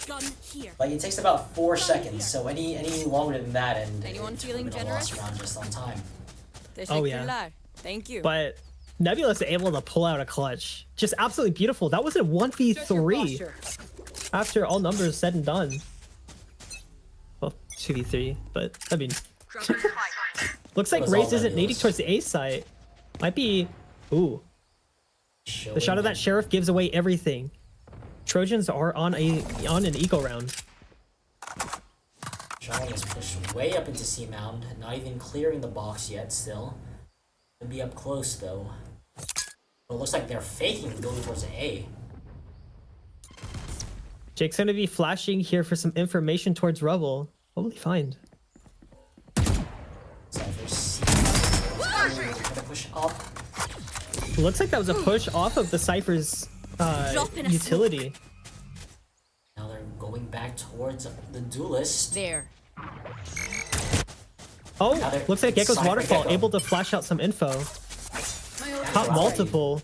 Gun here. Like it takes about 4 seconds, so any longer than that, and Anyone feeling a generous? loss round just on time. Oh, yeah. Thank you. But Nebulous able to pull out a clutch. Just absolutely beautiful. That was a 1v3 after all numbers said and done. Well, 2v3, but I mean, looks like Raze isn't nading towards the A site. Might be. Ooh. The shot of that sheriff gives away everything. Trojans are on an eco round. Charlie is pushed way up into C mound, not even clearing the box yet. Still, to be up close though. But it looks like they're faking going towards the A. Jake's gonna be flashing here for some information towards Rubble. Holy find. Cypher C. Gonna push up. Looks like that was a push off of the Cypher's utility. Now they're going back towards the duelist. There. Oh, looks like Gecko's Cypher waterfall Gecko. able to flash out some info. Caught multiple.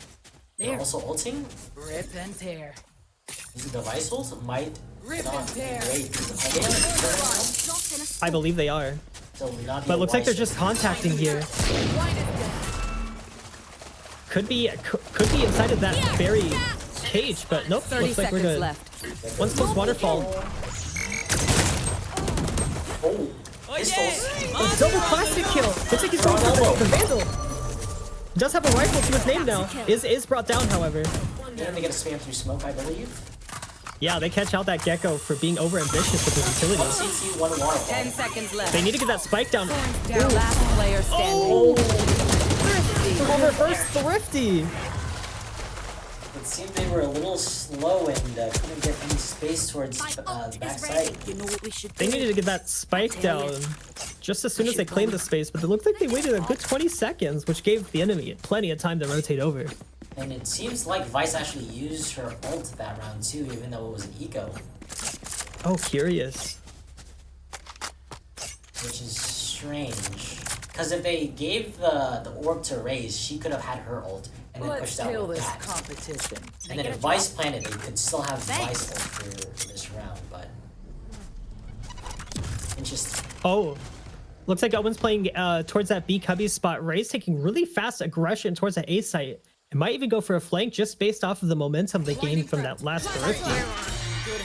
They're also ulting. Rip and tear. These device ult might Rip not and be tear. great. I believe they are. So not be But a it looks like they're wise just choice. contacting here. Could be inside of that berry cage, but nope. 30 Looks like we're seconds good. left. One's close waterfall. Oh, pistols. A double classic kill. Looks like he's going for the Vandal. He does have a rifle to his name now. Is brought down, however. And they get a spam through smoke, I believe. Yeah, they catch out that Gecko for being overambitious with his utility. 1 CT, 1 waterfall. 10 seconds left. They need to get that spike down. Last player standing. Oh, reverse thrifty. It seemed they were a little slow and couldn't get any space towards the backside. You know what we should do? They needed to get that spike down just as soon as they claimed the space, but it looked like they waited a good 20 seconds, which gave the enemy plenty of time to rotate over. And it seems like Vice actually used her ult that round too, even though it was an eco, Oh, curious. which is strange. Because if they gave the orb to Raze, she could have had her ult and then Let's pushed out kill with this that. competition. And then if Vice planted, they could still have Vice ult for this round, but interesting. Oh, looks like Owen's playing towards that B cubby spot. Ray's taking really fast aggression towards that A site. It might even go for a flank just based off of the momentum they gained from that last thrifty.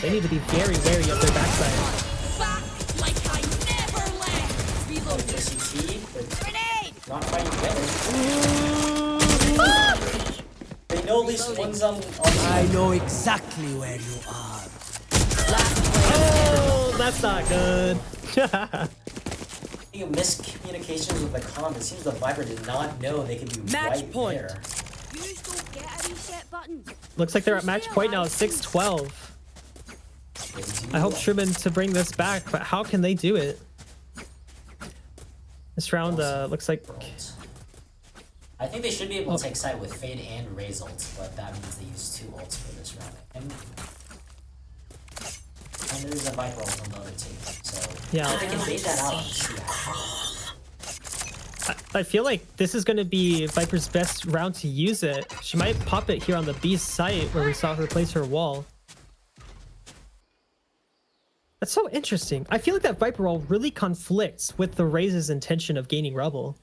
They need to be very wary of their backside. Back like I never left. Reload. CT, but Grenade. not quite together. They know at least one's on I know exactly where you are. Oh, that's not good. Miscommunications with the comm. It seems the Viper did not know they could be Match right point. there. You don't get a reset button. Looks like they're at match point now, 6-12. They do I hope Truman to bring this back, but how can they do it? This round looks like... I think they should be able to take side with Fade and Raze ults, but that means they use 2 ults for this round. And there's a Viper ult on the other team, so yeah. if they can bait that out, see that. I feel like this is going to be Viper's best round to use it. She might pop it here on the B site where we saw her place her wall. That's so interesting. I feel like that Viper roll really conflicts with the Raze's intention of gaining Rebel.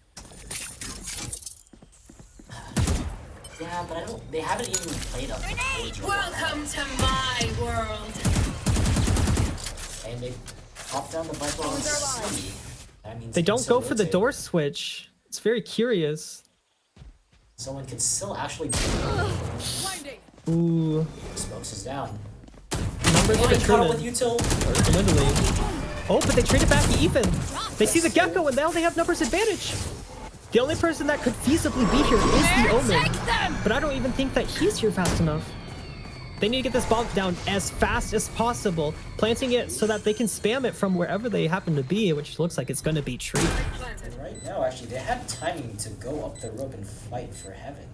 Yeah, but they haven't even played up. Welcome to my world. And they pop down the Viper on C. That means they don't go for the rotate. door switch. It's very curious. Someone could still actually. Ooh. Smokes is down. Numbers for Truman. With util. Literally. Oh, but they traded back even. They see the Gecko and now they have numbers advantage. The only person that could feasibly be here is the Omen. But I don't even think that he's here fast enough. They need to get this bomb down as fast as possible, planting it so that they can spam it from wherever they happen to be, which looks like it's going to be tree. And right now, actually, they have timing to go up the rope and fight for heaven.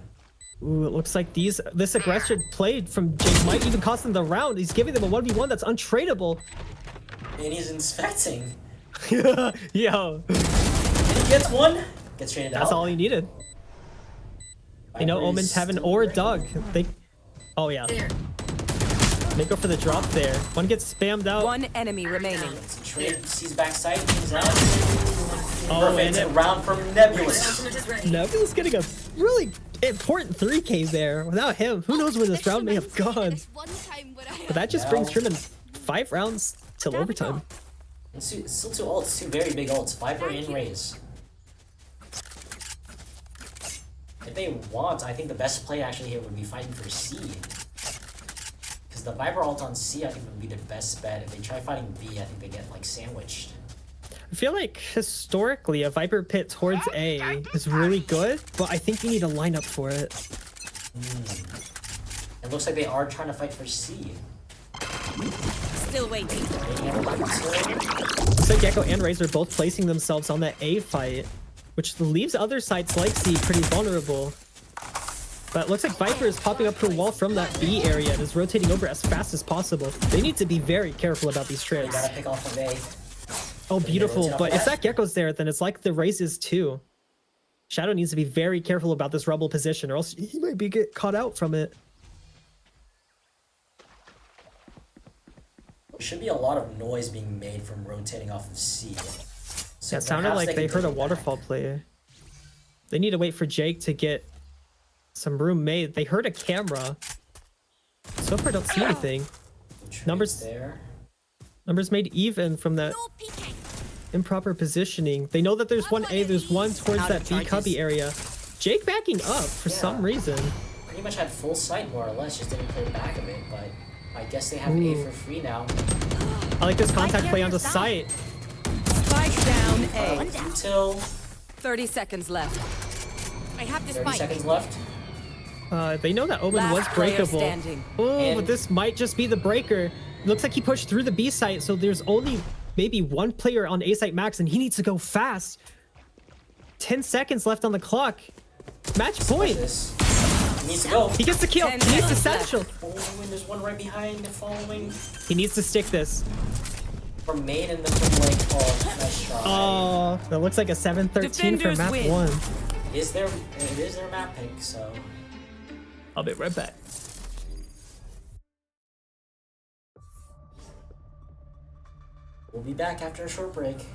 Ooh, it looks like this aggressive play from Jake might even cost them the round. He's giving them a 1v1 that's untradeable. And he's inspecting. Yo. And he gets one. Gets traded out. That's all he needed. You know, Omen's having or Doug. They... Oh, yeah. They go for the drop there. One gets spammed out. One enemy remaining. Trade, sees backside, comes out. Oh, perfect. And round from Nebulous. Nebulous getting a really important 3K there. Without him, who knows where this round may have gone. But that just brings Truman 5 rounds till overtime. It's still 2 ults, 2 very big ults. Viper and Raze. If they want, I think the best play actually here would be fighting for C. Because the Viper ult on C, I think would be the best bet. If they try fighting B, I think they get like sandwiched. I feel like historically a Viper pit towards A is really good, but I think you need a lineup for it. It looks like they are trying to fight for C. Still waiting. Looks like Gecko and Raze are both placing themselves on that A fight, which leaves other sites like C pretty vulnerable. But it looks like Viper is popping up her wall from that B area and is rotating over as fast as possible. They need to be very careful about these trips. Gotta pick off of A. Oh, beautiful. But if that Gecko's there, then it's like the Raze's too. Shadow needs to be very careful about this Rebel position or else he might get caught out from it. There should be a lot of noise being made from rotating off of C. So yeah, it sounded like they heard a waterfall play. They need to wait for Jake to get some room made. They heard a camera. So far, don't see anything. Numbers made even from that improper positioning. They know that there's one A, there's one towards that B cubby area. Jake backing up for some reason. Pretty much had full sight more or less, just didn't play the back of it, but I guess they have A for free now. I like this contact play on the site. Spike down A. Until 30 seconds left. I have this 30 seconds left. They know that Omen was breakable. Oh, but this might just be the breaker. Looks like he pushed through the B site, so there's only maybe one player on A site max, and he needs to go fast. 10 seconds left on the clock. Match point. He needs to go. He gets the kill. He needs the satchel. Oh, and there's one right behind following. He needs to stick this. From main and then from like, oh, nice shot. Oh, that looks like a 7-13 for map 1. It is their map pick, so. I'll be right back. We'll be back after a short break.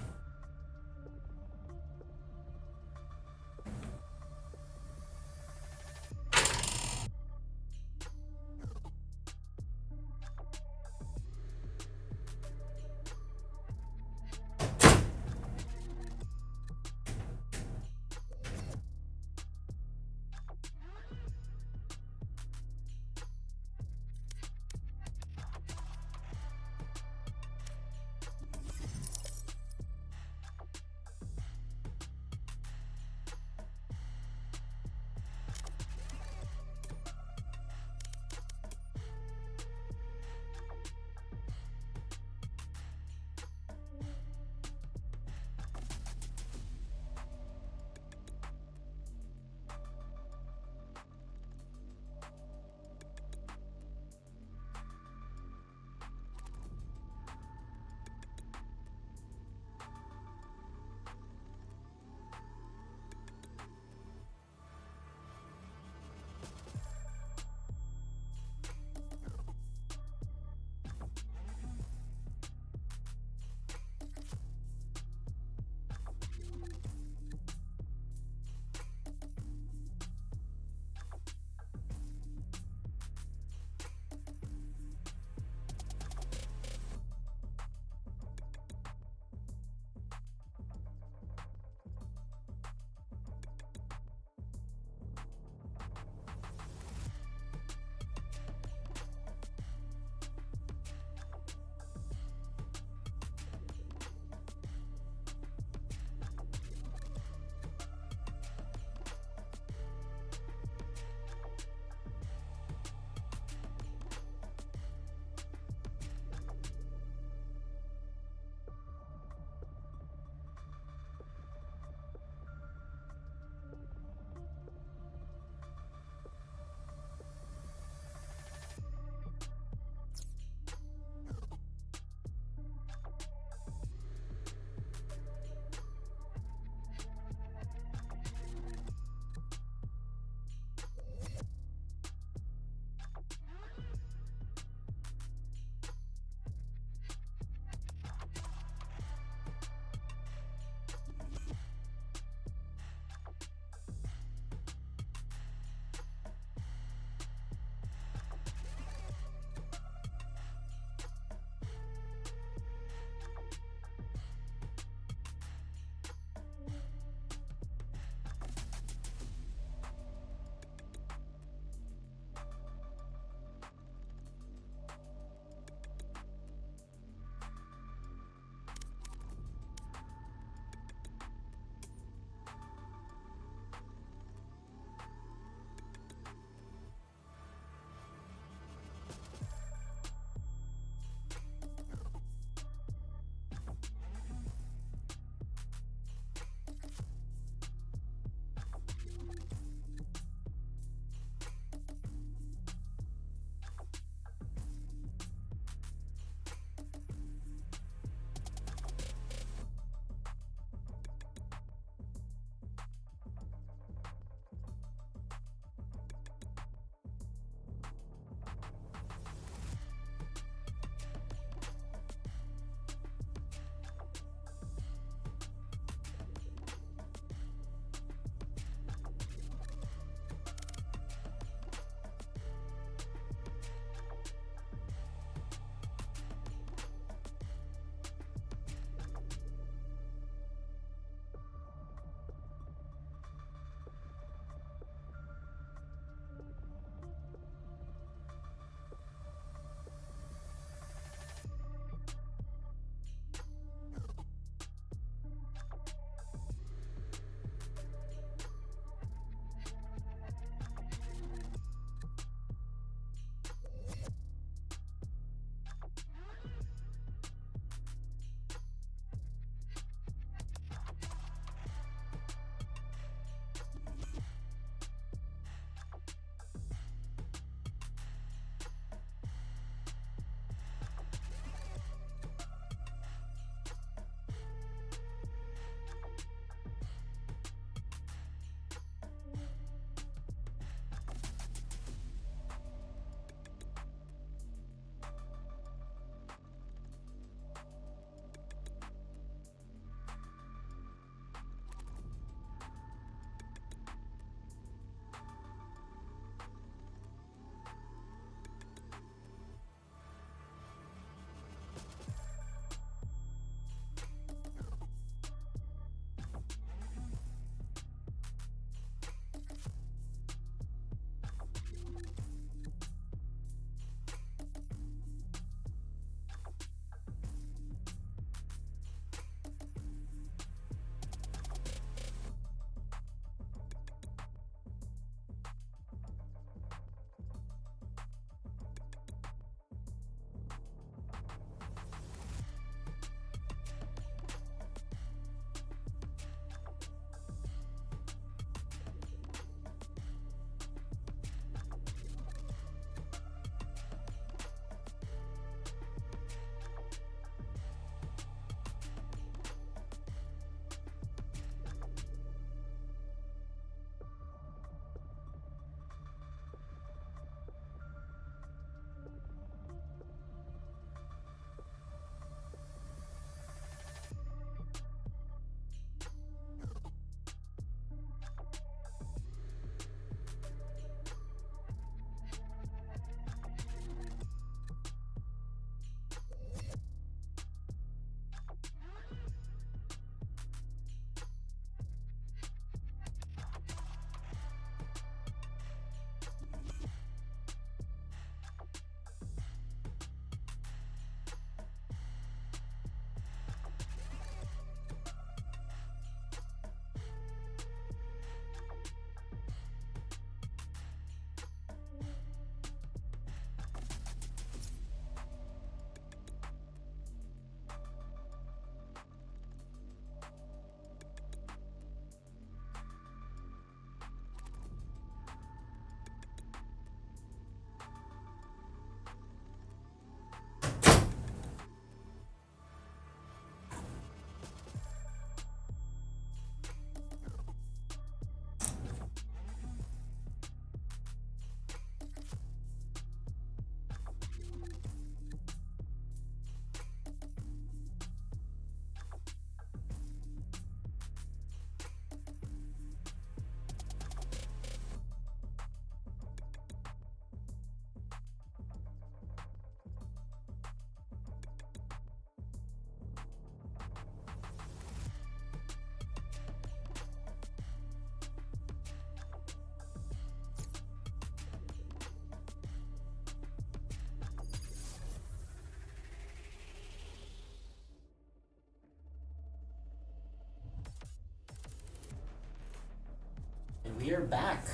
we are back.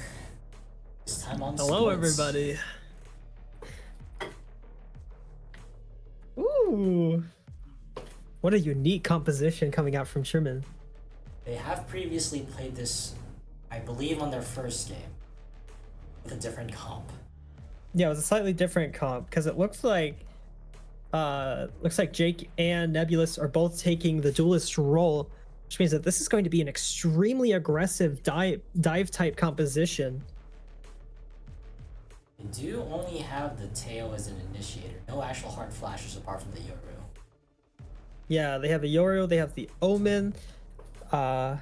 This time on Hello, sports. everybody. Ooh. What a unique composition coming out from Truman. They have previously played this, I believe, on their first game with a different comp. Yeah, it was a slightly different comp because it looks like Jake and Nebulous are both taking the duelist role, which means that this is going to be an extremely aggressive dive type composition. They do only have the tail as an initiator. No actual hard flashes apart from the Yoru. Yeah, they have a Yoru, they have the Omen. I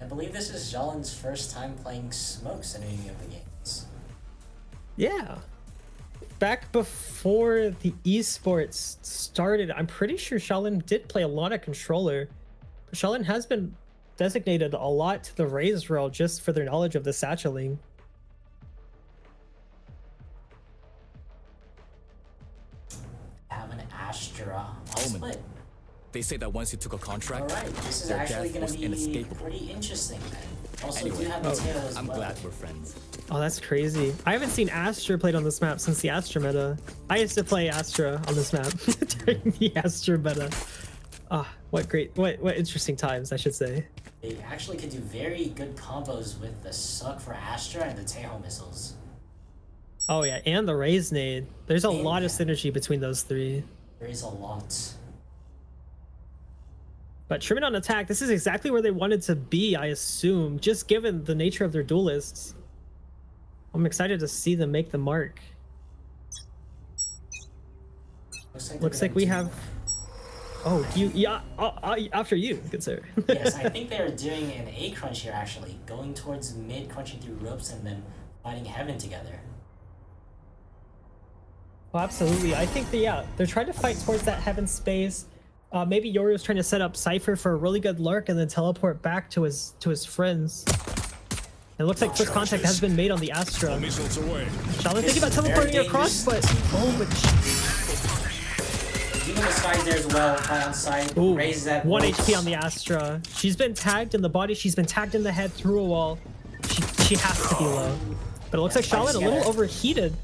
believe this is Jalen's first time playing smokes in any of the games. Yeah. Back before the esports started, I'm pretty sure Shaolin did play a lot of controller. But Shaolin has been designated a lot to the Raze role just for their knowledge of the satcheling. Have an Astra on split. They say that once you took a contract, Alright, this is their actually death going was to be inescapable. pretty interesting then. Also, Anyway, do have the tail as I'm well. glad we're friends. Oh, that's crazy. I haven't seen Astra played on this map since the Astra meta. I used to play Astra on this map during the Astra meta. Ah, what interesting times, I should say. They actually could do very good combos with the Suck for Astra and the Teho missiles. Oh yeah, and the Raze nade. There's a And lot of yeah. synergy between those three. There is a lot. But Truman on attack, this is exactly where they wanted to be, I assume, just given the nature of their duelists. I'm excited to see them make the mark. Looks like we have... Oh, after you, good sir. Yes, I think they're doing an A crunch here actually. Going towards mid, crunching through ropes, and then fighting heaven together. Well, absolutely. I think they're trying to fight towards that heaven space. Maybe Yoru's trying to set up Cypher for a really good lurk and then teleport back to his friends. It looks like first contact has been made on the Astra. Missiles away. Shaolin thinking about teleporting across, but Even the Sky's there as well, high on site. ooh, Raises that 1 ropes. HP on the Astra. She's been tagged in the body. She's been tagged in the head through a wall. She has to be low. But it looks like Shaolin a little overheated.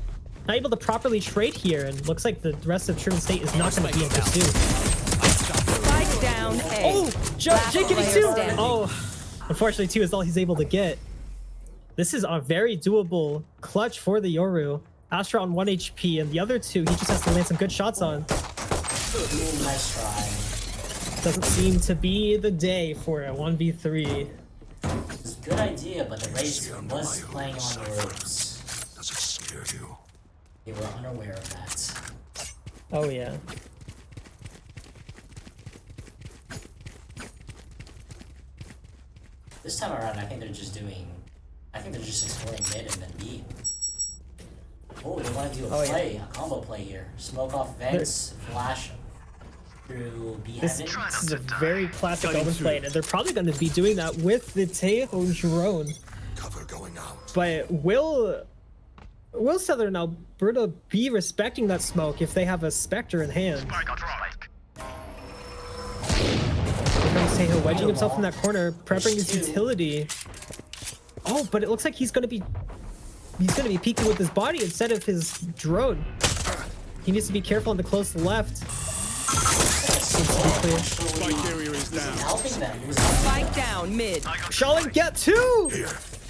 Not able to properly trade here, and looks like the rest of Truman State is not going to be in pursuit. Spike down A. Oh, Jake getting player two. standing. Oh, unfortunately, two is all he's able to get. This is a very doable clutch for the Yoru. Astra on 1 HP, and the other two, he just has to land some good shots on. Ooh, nice try. Doesn't seem to be the day for a 1v3. It's a good idea, but the Raze was playing on the ropes. Does it scare you? They were unaware of that. Oh, yeah. This time around, I think they're just exploring mid and then B. Oh, they want to do a play, a combo play here. Smoke off vents, flash through B This heaven. is a very classic Omen play, and they're probably going to be doing that with the Teho drone. Cover going out. But will Southern Alberta be respecting that smoke if they have a Spectre in hand? Here comes Teho wedging himself in that corner, prepping his utility. Oh, but it looks like he's gonna be peeking with his body instead of his drone. He needs to be careful on the close left. Spike area is down. Helping them. He was Spike down mid. Shaolin get two!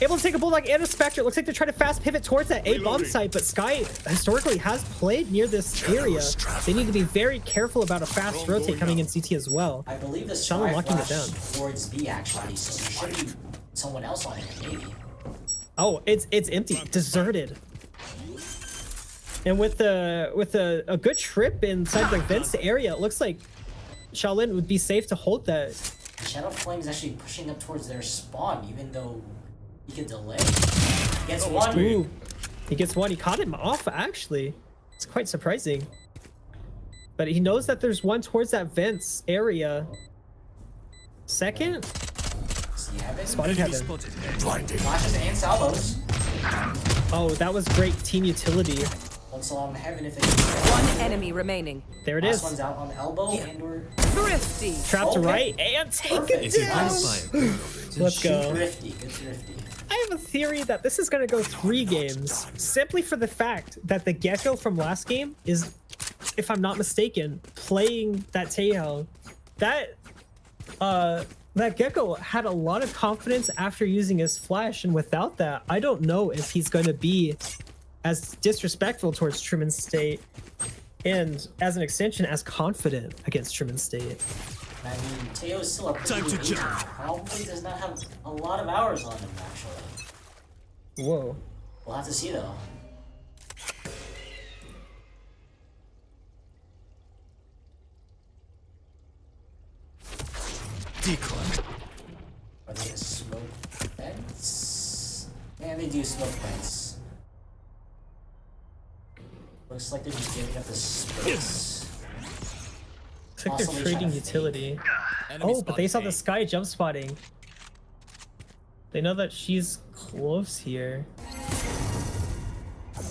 Able to take a Bulldog and a Spectre. It looks like they're trying to fast pivot towards that A bomb site, but Sky historically has played near this area. They need to be very careful about a fast rotate coming in CT as well. I believe the Shaolin Sky locking it flash down. towards B actually, so there should be someone else on it, maybe. Oh, it's empty, deserted. And with a good trip inside the vents area, it looks like Shaolin would be safe to hold that. Shadow Flame is actually pushing up towards their spawn, even though he could delay. Gets one. Ooh, he gets one. He caught him off, actually. It's quite surprising. But he knows that there's one towards that vents area. Second? See heaven? Spotted heaven. Flashes and salvos. Oh, that was great team utility. Looks on heaven if they One enemy remaining. There it last is. one's out on elbow and or Thrifty. Trapped Okay. right and take Perfect. it Is it down. fire? Let's go. thrifty. Good thrifty. I have a theory that this is gonna go 3 games, simply for the fact that the Gecko from last game is, if I'm not mistaken, playing that Taeho. That Gecko had a lot of confidence after using his flash, and without that, I don't know if he's going to be as disrespectful towards Truman State, and as an extension, as confident against Truman State. I mean, Teo is still a pretty Time to good jump. leader. Probably does not have a lot of hours on him, actually. Whoa. We'll have to see, though. Decoy. Are they gonna smoke vents? And they do smoke vents. Looks like they're just giving up the space. Looks like they're Possibly trading trying to utility. Enemy Oh, but they saw spotted the A. Sky jump spotting. They know that she's close here.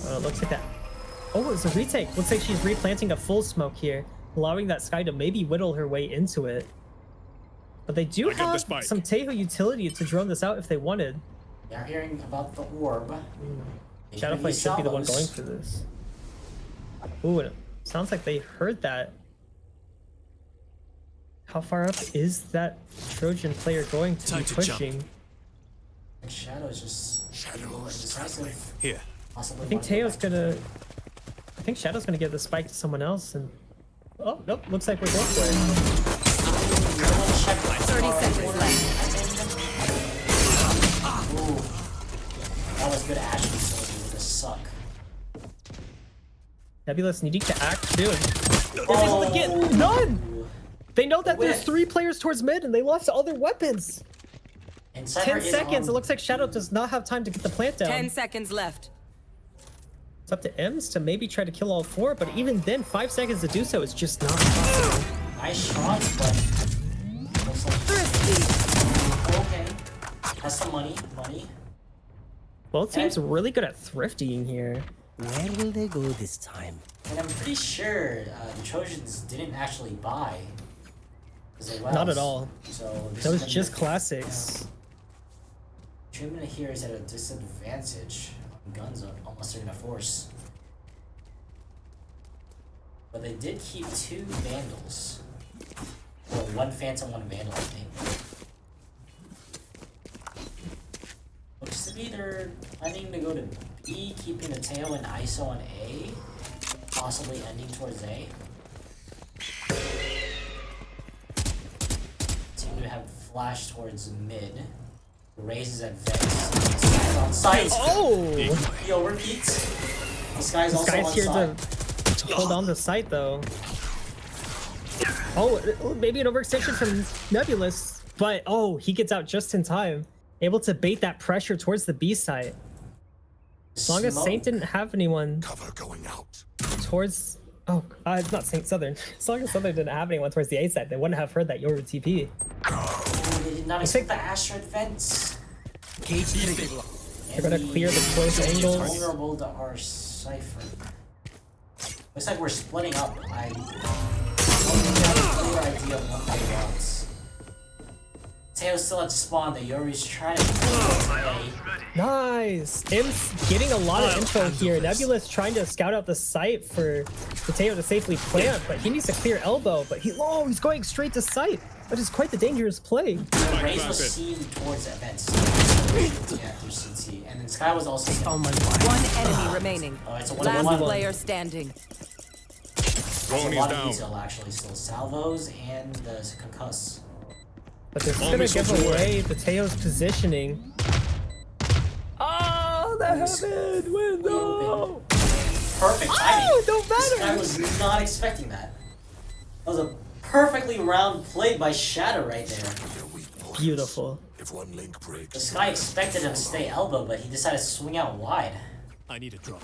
Oh, it looks like that. Oh, it's a retake. Looks like she's replanting a full smoke here, allowing that Sky to maybe whittle her way into it. But they do I got the have spike. some Taeho utility to drone this out if they wanted. They're hearing about the orb. They could Shadowflame use should be the one salvos. going for this. Ooh, it sounds like they heard that. How far up is that Trojan player going to Time be to jump. pushing? And Shadow's just indecisive. Here. Possibly I think wanna go Taeho's back to- gonna. I think Shadow's gonna give the spike to someone else, and oh nope, looks like we're going for it. 30 seconds left. Ooh. That was good Ashley synergy with the suck. Nebulous needing to act soon. Is Oh. able to get none. They know that there's Whiff. 3 players towards mid, and they lost all their weapons. And Cypher 10 is seconds. on- It looks like Shadow does not have time to get the plant down. 10 seconds left. It's up to Ems to maybe try to kill all 4, but even then, 5 seconds to do so is just not possible. Nice shot, but looks like Thrifty. okay. Has some money. Both teams really good at thriftying here. Where will they go this time? And I'm pretty sure the Trojans didn't actually buy. Not at all. So this That was is just gonna- classics. Truman here is at a disadvantage on guns unless they're gonna force. But they did keep 2 Vandals. Well, 1 Phantom, 1 Vandal, I think. Looks to be they're planning to go to B, keeping the tail and ISO on A. Possibly ending towards A. Seem to have flash towards mid. Raises at Vex. Sky's on site. Oh! Yo, repeats. This guy's This also guy's on here site. to hold on the site, though. Oh, maybe an overextension from Nebulous, but oh, he gets out just in time. Able to bait that pressure towards the B site. As long as Smoke. Saint didn't have anyone Cover going out. towards... Oh, it's not Saint Southern. As long as Southern didn't have anyone towards the A side, they wouldn't have heard that Yoru TP. Oh, they did not expect the Asteroid vents. Cage trigger. They're gonna clear the close angles. Vulnerable to our Cypher. Looks like we're splitting up. I don't think we have a clear idea of what they want. Teo's still at spawn. The Yori's trying to play. Nice! Im's getting a lot of info here. Nebulous trying to scout out the site for Teo to safely plant, but he needs to clear elbow. But he's going straight to site. That is quite the dangerous play. The Raze was seen towards events. Yeah, through CT. And then Sky was also seen. Oh my god. 1 enemy remaining. Oh, it's a Last 1v1. player standing. There's a Ronnie's lot of down. detail actually still. Salvos and the concuss. But this is All gonna missiles give away. away the Teo's positioning. Oh, the heaven window! Perfect timing. Oh, it don't This guy matter! was not expecting that. That was a perfectly round play by Shadow right there. They're weak points. Beautiful. If one link breaks, This guy expected him to stay elbow, but he decided to swing out wide. I need a drop.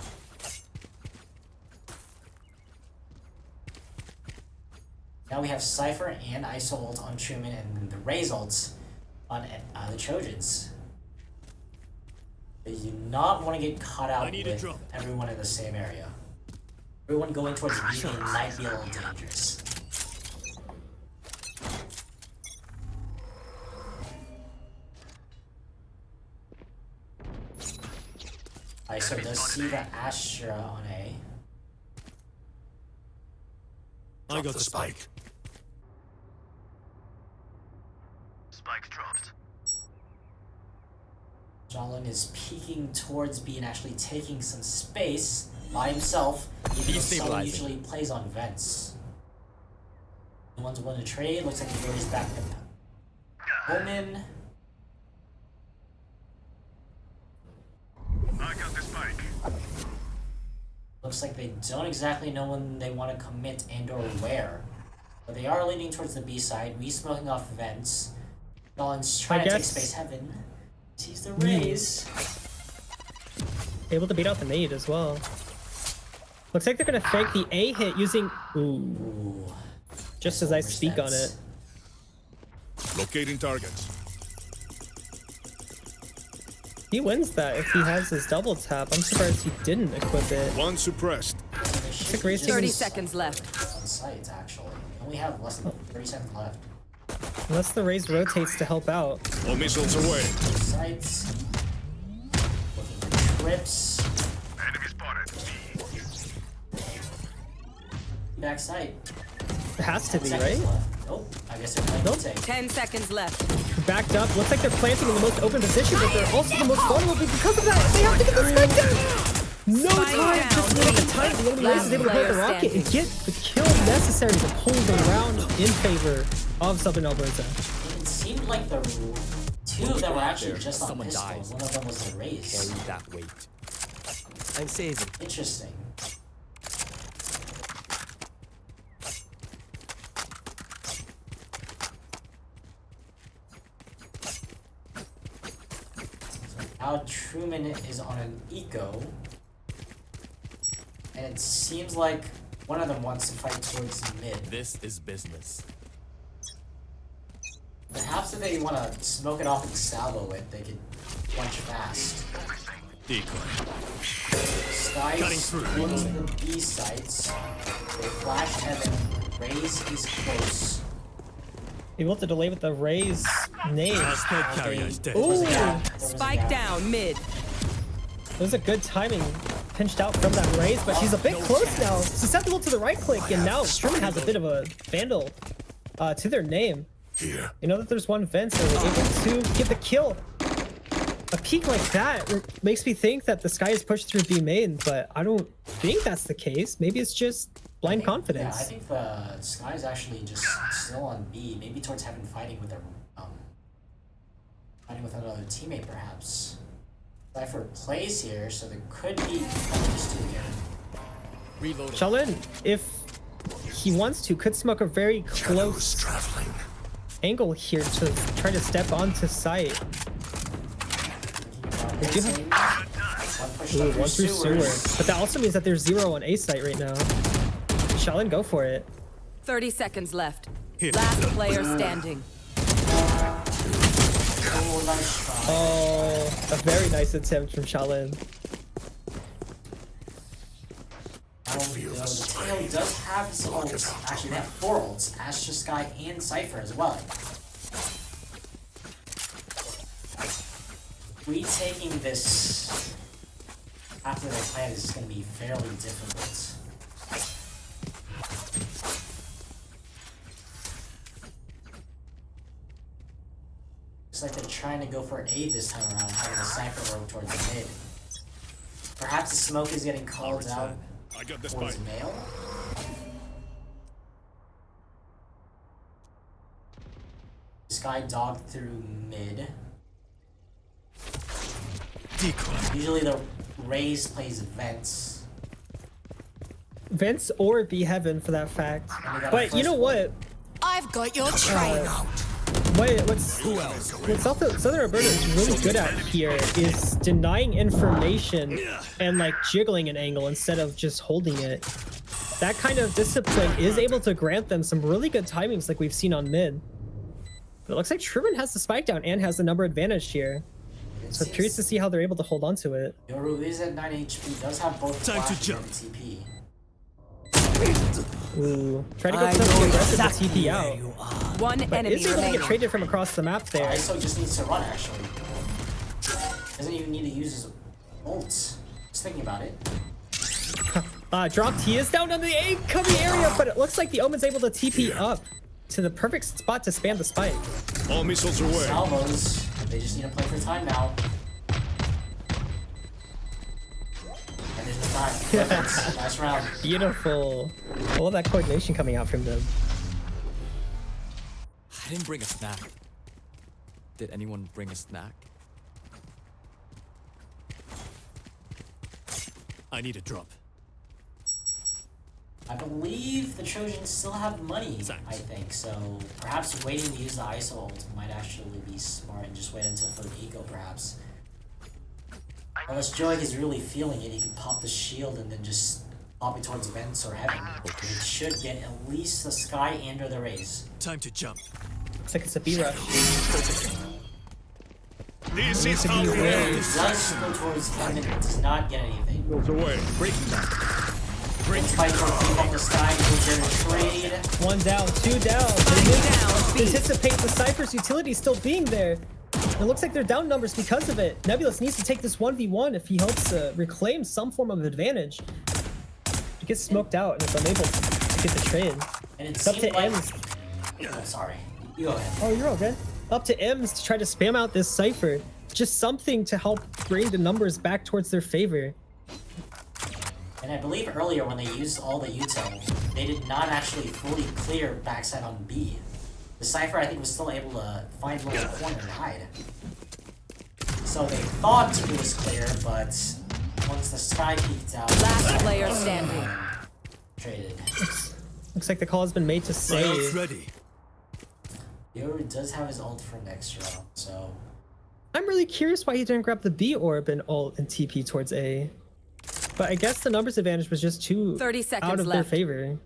Now we have Cypher and ISO ult on Truman and the Raze ults on the Trojans. They do not want to get caught out I need a with drop. everyone in the same area. Everyone going towards B main might be a little dangerous. Alright, so does see the Astra on A. I got the spike. Spike dropped. Jalen is peeking towards B and actually taking some space by himself, even though someone usually plays on vents. No one's willing to trade. Looks like he goes back to Omen. I got the spike. Looks like they don't exactly know when they want to commit and or where. But they are leaning towards the B side. We smoking off vents. Jalen's trying to take space heaven. Sees the raise. Able to beat out the nade as well. Looks like they're gonna fake the A hit using Ooh. just as I speak on it. Locating targets. He wins that if he has his double tap. I'm surprised he didn't equip it. One suppressed. Like racing 30 seconds left. On SAIT, actually. And we have less than 30 seconds left. Unless the raise rotates to help out. All missiles away. SAIT. Looking for trips. Enemy spotted. Back SAIT. It has to be, 10 right? seconds left. Nope. I guess they're playing Nope. take. 10 seconds left. Backed up. Looks like they're planting in the most open position, but they're also the most vulnerable because of that. They have to get the spike down. No Spike time. down. Just a little time. The enemy race is able to plant the Last rocket and player get the kill necessary to pull the round in favor of Southern Alberta. It seemed like the two of them were actually just on Someone pistols. dies. One of them was the race. Carry that weight. I'm saving. Interesting. Now Truman is on an eco, and it seems like one of them wants to fight towards mid. This is business. Perhaps if they want to smoke it off and salvo it, they could punch fast. Decoy. Skies towards the B sites. They flash heaven. Raise is close. Able to delay with the raise nade. Smoke carrier is dead. Ooh, Spike down mid. it was a good timing. Pinched out from that raise, but she's a bit close now. Susceptible to the right click, and now Truman has a bit of a vandal to their name. Here. You know that there's one vent, so they're able to get the kill. A peek like that makes me think that the Sky is pushed through B main, but I don't think that's the case. Maybe it's just blind confidence. Yeah, I think the Sky is actually just still on B, maybe towards Heaven fighting with their fighting with another teammate perhaps. Cypher plays here, so there could be these two here. Reloading. Shaolin, if he wants to, could smoke a very close Traveling. angle here to try to step onto site. They do have one through sewer, but that also means that there's 0 on A site right now. Shaolin, go for it. 30 seconds left. Here. Last player standing. Oh, nice try. Oh, a very nice attempt from Shaolin. The tail does have his ults. Actually, they have 4 ults. Astra, Sky, and Cypher as well. Retaking this after they plan is going to be fairly difficult. Looks like they're trying to go for an A this time around, having the Cypher rogue towards the mid. Perhaps the smoke is getting called out I got the towards spike. male. Sky dogged through mid. Decoy. Usually the Raze plays vents. Vents or B heaven for that fact. And we got But a you know first what? I've got your trail. What Southern Alberta is really good at here is denying information and like jiggling an angle instead of just holding it. That kind of discipline is able to grant them some really good timings like we've seen on mid. But it looks like Truman has the spike down and has the number advantage here. So I'm curious to see how they're able to hold on to it. Yoru is at 9 HP, does have both Time to flash jump. and TP. Ooh. Try to go something aggressive to TP out. One But enemy is able to remaining. get traded from across the map there. ISO just needs to run, actually. Doesn't even need to use his ults. Just thinking about it. Dropped. He is down on the incoming area, but it looks like the Omen's able to TP up to the perfect spot to spam the spike. All missiles away. Salvos. They just need to play for time now. And there's the time. Perfect. Nice round. Beautiful. All of that coordination coming out from them. I didn't bring a snack. Did anyone bring a snack? I need a drop. I believe the Trojans still have money, I think, so perhaps waiting to use the ISO ult might actually be smart and just wait until for the eco, perhaps. Unless Joey is really feeling it, he can pop the shield and then just pop it towards vents or heaven. It should get at least the sky and or the raise. Time to jump. Looks like it's a B rush. This is how be we ready. end. It does go towards heaven, it does not get anything. Missiles away. Breaking back. Vents fight towards deep up the sky, go there to trade. One down, two down. They didn't anticipate the Cypher's utility still being there. It looks like they're down numbers because of it. Nebulous needs to take this 1v1 if he hopes to reclaim some form of advantage. He gets smoked out and is unable to get the trade. And it It's up to seemed like... M's. Oh, sorry. You go ahead. Oh, you're all good. Up to M's to try to spam out this Cypher. Just something to help bring the numbers back towards their favor. And I believe earlier when they used all the util, they did not actually fully clear backside on B. The Cypher, I think, was still able to find a little corner and hide. So they thought it was clear, but once the sky peeked out... Last player standing. Traded. Looks like the call has been made to My ult's save. ready. Yoru does have his ult for next round, so... I'm really curious why he didn't grab the B orb and ult and TP towards A. But I guess the numbers advantage was just too 30 seconds out of their left. favor.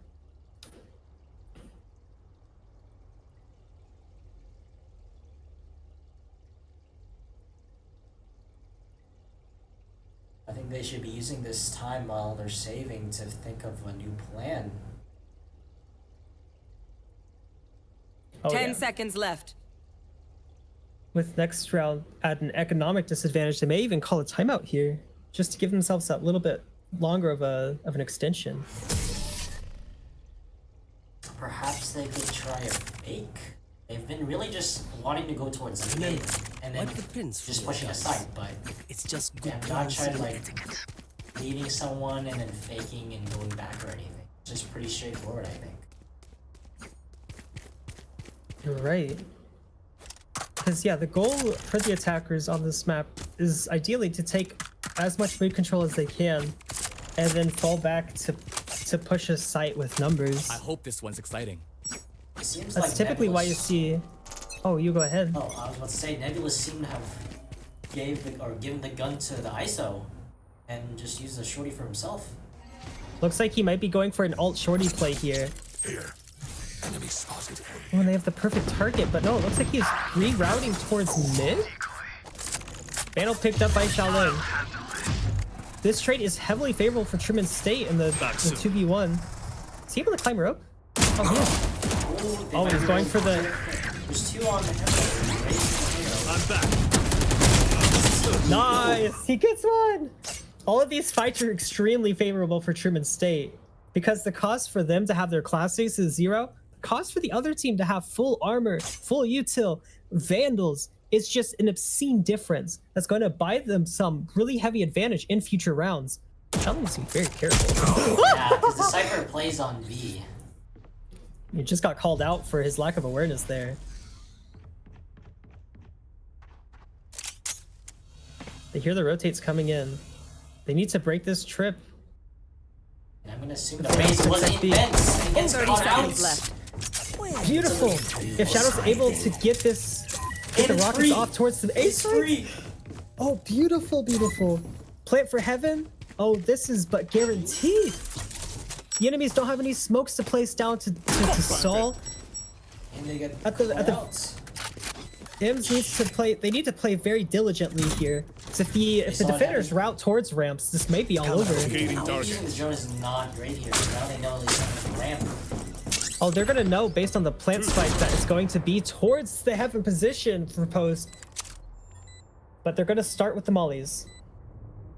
I think they should be using this time while they're saving to think of a new plan. Oh, 10 yeah. seconds left. With next round at an economic disadvantage, they may even call a timeout here, just to give themselves that little bit longer of an extension. Perhaps they could try a fake. They've been really just wanting to go towards the mid and then Wipe the pins just from your pushing eyes. aside, but It's just they good have not tried dancing like etiquette. leading someone and then faking and going back or anything. It's just pretty straightforward, I think. You're right. Because yeah, the goal for the attackers on this map is ideally to take as much mid control as they can, and then fall back to push a site with numbers. I hope this one's exciting. It seems That's like typically why you Nebulous- see. Oh, you go ahead. Oh, I was about to say Nebulous seemed to have given the gun to the ISO and just used the shorty for himself. Looks like he might be going for an alt shorty play here. Here. Enemy spotted. Oh, and they have the perfect target, but no, it looks like he's rerouting towards mid. Vandal picked up by Shaolin. This trade is heavily favorable for Truman State in the 2v1. Is he able to climb rope? Oh, he is. They Oh, might he's be going for the... There's two on the heaven. I'm back. Nice! He gets one! All of these fights are extremely favorable for Truman State because the cost for them to have their classics is 0. The cost for the other team to have full armor, full util, vandals, it's just an obscene difference that's going to buy them some really heavy advantage in future rounds. Shaolin needs to be very careful. Yeah, because the Cypher plays on B. He just got called out for his lack of awareness there. They hear the rotates coming in. They need to break this trip. And I'm gonna assume the raise wasn't immense and gets 30 caught out. seconds left. Beautiful. If Shadow's able to get this, get the it's rockets free. off towards the It's A free. Oh, beautiful, beautiful. Plant for heaven. Oh, this is but guaranteed. The enemies don't have any smokes to place down to stall. And they get At the- caught at the- out. IMS needs to play. They need to play very diligently here. So if the defenders route towards ramps, this may be all over. Locating Using target. the drone is not great here. Now they know there's a ramp. Oh, they're gonna know based on the plant spike that it's going to be towards the heaven position proposed. But they're gonna start with the mollies.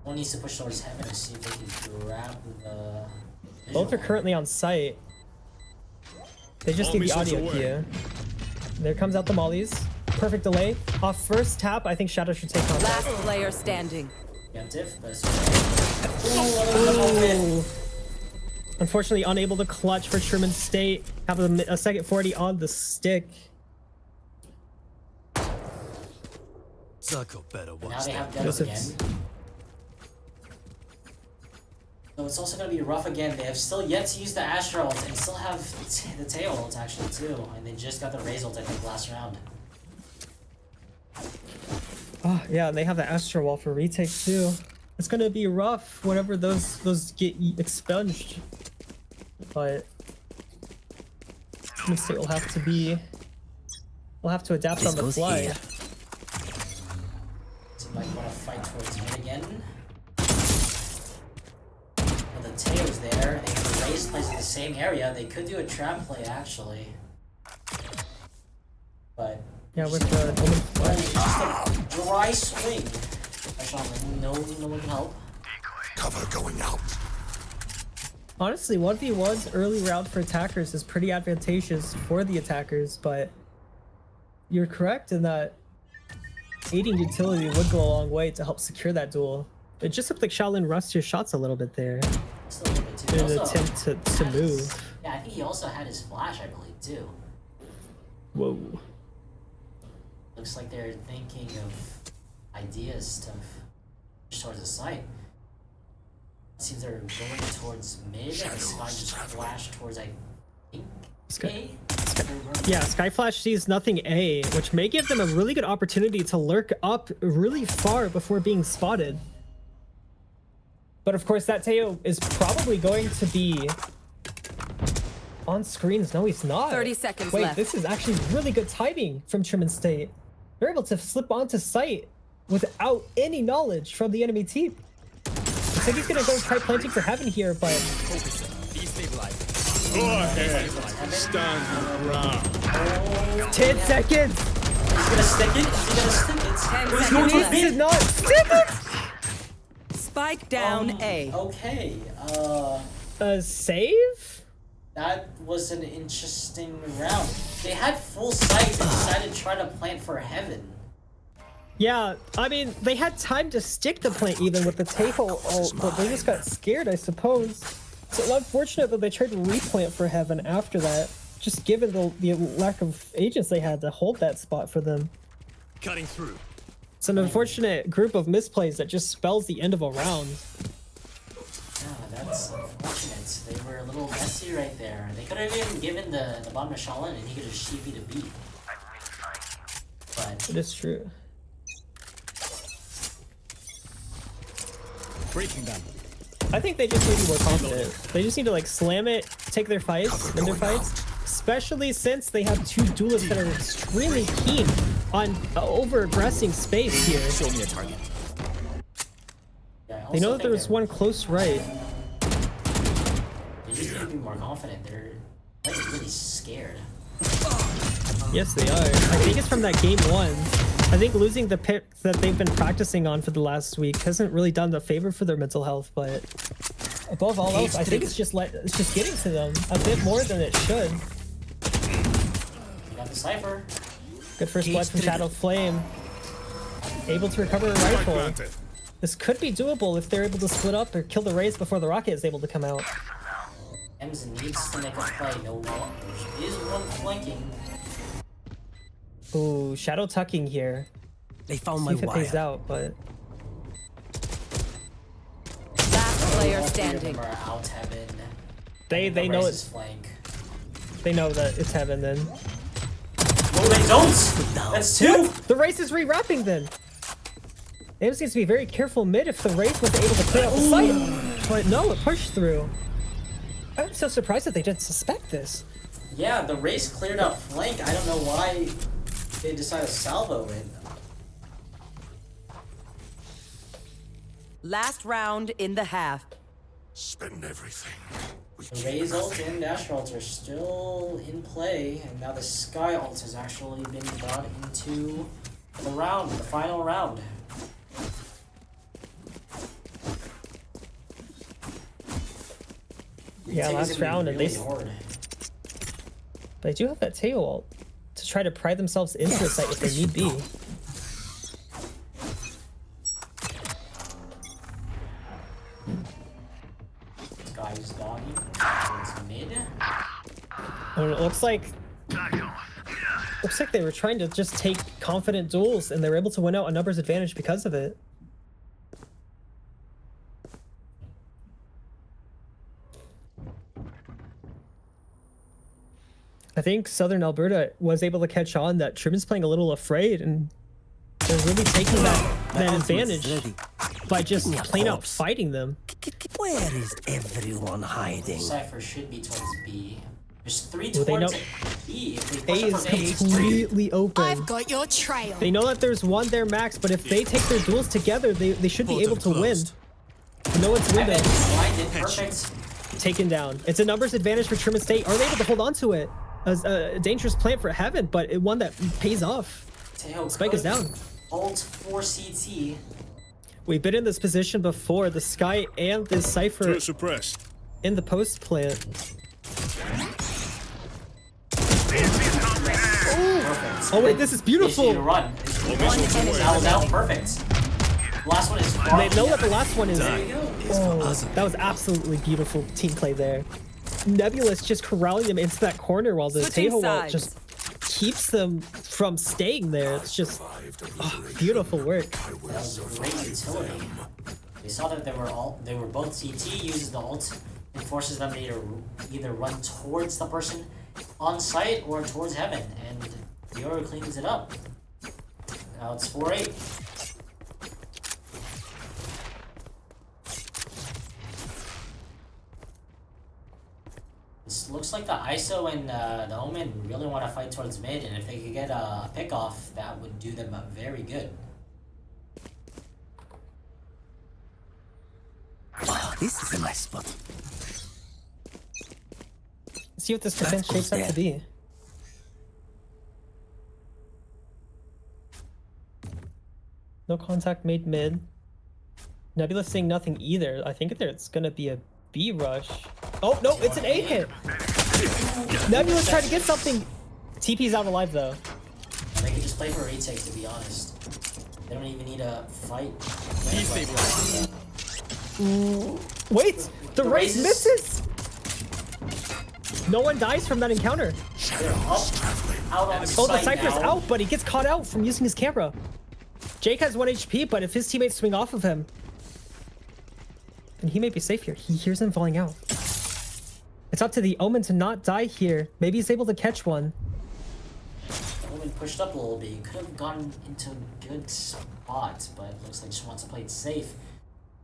One needs to push towards heaven to see if they can grab the. Both are currently on site. They just need the audio key. There comes out the mollies. Perfect delay. Off first tap, I think Shadow should take contact. Last player standing. Preemptive, but it's Ooh. Unfortunately, unable to clutch for Truman State. Have a second 40 on the stick. Zucko better now watch they that. have guns again. Joseph's. So it's also going to be rough again. They have still yet to use the Astra ult and still have the tail ult actually too. And they just got the Raze ult I think last round. Oh yeah, and they have the Astra wall for retake too. It's gonna be rough whenever those get expunged. But Truman State will have to be. We'll have to adapt on the fly. So might want to fight towards mid again. Well, the tail's there. They have the Raze plays in the same area. They could do a trap play actually. But Yeah, with the Omen flash. just a dry swing. No one can help. Cover going out. Honestly, 1v1's early round for attackers is pretty advantageous for the attackers, but you're correct in that aiding utility would go a long way to help secure that duel. It just looked like Shaolin rushed your shots a little bit there Just a little bit too. in He an also attempt to had his- move. Yeah, I think he also had his flash, I believe, too. Whoa. Looks like they're thinking of ideas to push towards the site. Seems they're going towards mid, and Sky just flashed towards, I think, Sky- A? Yeah, Skyflash sees nothing A, which may give them a really good opportunity to lurk up really far before being spotted. But of course, that Teo is probably going to be on screens. No, he's not. 30 seconds Wait, left. this is actually really good timing from Truman State. They're able to slip onto site without any knowledge from the enemy team. Looks like he's gonna go try planting for heaven here, but Go ahead. Stand your ground. 10 seconds. He's gonna stick it? Is he gonna stick it? 10 He's seconds going left. to He did not stick it. Spike down A. Okay, Save? that was an interesting round. They had full sight and decided to try to plant for heaven. Yeah, I mean, they had time to stick the plant even with the Teho ult, but they just got scared, I suppose. So unfortunate that they tried to replant for heaven after that, just given the lack of agents they had to hold that spot for them. Cutting through. It's an unfortunate group of misplays that just spells the end of a round. Yeah, that's unfortunate. They were a little messy right there. They could have even given the bottom of Shaolin and he could have Shivi to beat. But It is true. Breaking them. I think they just need to be more confident. They just need to like slam it, take their fights, win their fights. Especially since they have two duelists that are extremely keen on over-aggressing space here. Show me a target. yeah, I They also know that think there's one close right. They just need to be more confident. They're like really scared. Yes, they are. I think it's from that game one. I think losing the pick that they've been practicing on for the last week hasn't really done the favor for their mental health, but above all else, I think it's just getting to them a bit more than it should. You got the Cypher. Good first blood from Shadow Flame. Able to recover a rifle. Planted. This could be doable if they're able to split up or kill the Raze before the rocket is able to come out. Ems needs to make a play. No one. There is one flanking. Ooh, Shadow tucking here. They found See my if it pays wire. out, but Last player All three of standing. them are out heaven. they The know Raze's it's flank. they know that it's heaven then. No, they don't. That's two. The Raze is re-wrapping then. Ames needs to be very careful mid if the Raze was able to clear out the site. But no, it pushed through. I'm so surprised that they didn't suspect this. Yeah, the Raze cleared out flank. I don't know why they decide to salvo it. Last round in the half. Spend everything. The Raze ult and Dash ult are still in play, and now the Sky ult has actually been brought into the round, the final round. Yeah, last round, and they do have that tail ult to try to pry themselves into the site if they need be. Sky's doggy. It's mid. And it looks like they were trying to just take confident duels, and they were able to win out a numbers advantage because of it. I think Southern Alberta was able to catch on that Truman's playing a little afraid, and they're really taking that advantage by just plain out fighting them. Where is everyone hiding? Cypher should be towards B. There's 3 Well, towards they know B. If A they is push up from completely open. I've got your trail. They know that there's one there max, but if they take their duels together, they should be able to win. You know it's window. Perfect. Taken down. It's a numbers advantage for Truman State. Are they able to hold on to it? A dangerous plan for Heaven, but one that pays off. Spike is down. Ult for CT. We've been in this position before. The Sky and the Cypher in the post plant. Oh wait, this is beautiful. Run. Perfect. Last one is They know that the last one is. Oh, that was absolutely beautiful team play there. Nebulous just corralling them into that corner while the Tejo ult just keeps them from staying there. It's just beautiful work. That was great utility. They saw that they were both CT, uses the ult and forces them to either run towards the person on site or towards Heaven, and Dior cleans it up. Now it's 4-8. This looks like the ISO and the Omen really want to fight towards mid, and if they could get a pick off, that would do them very good. Wow, this is a nice spot. Let's see what this defense shapes up to be. No contact made mid. Nebula saying nothing either. I think it's gonna be a B rush. Oh no, it's an A hit. Nebula's trying to get something. TP's out alive though. They could just play for a retake, to be honest. They don't even need a fight. Wait, the Raze misses. No one dies from that encounter. Oh, the Cypher's out, but he gets caught out from using his camera. Jake has 1 HP, but if his teammates swing off of him, then he may be safe here. He hears them falling out. It's up to the Omen to not die here. Maybe he's able to catch one. The Omen pushed up a little bit. He could have gotten into a good spot, but it looks like he just wants to play it safe.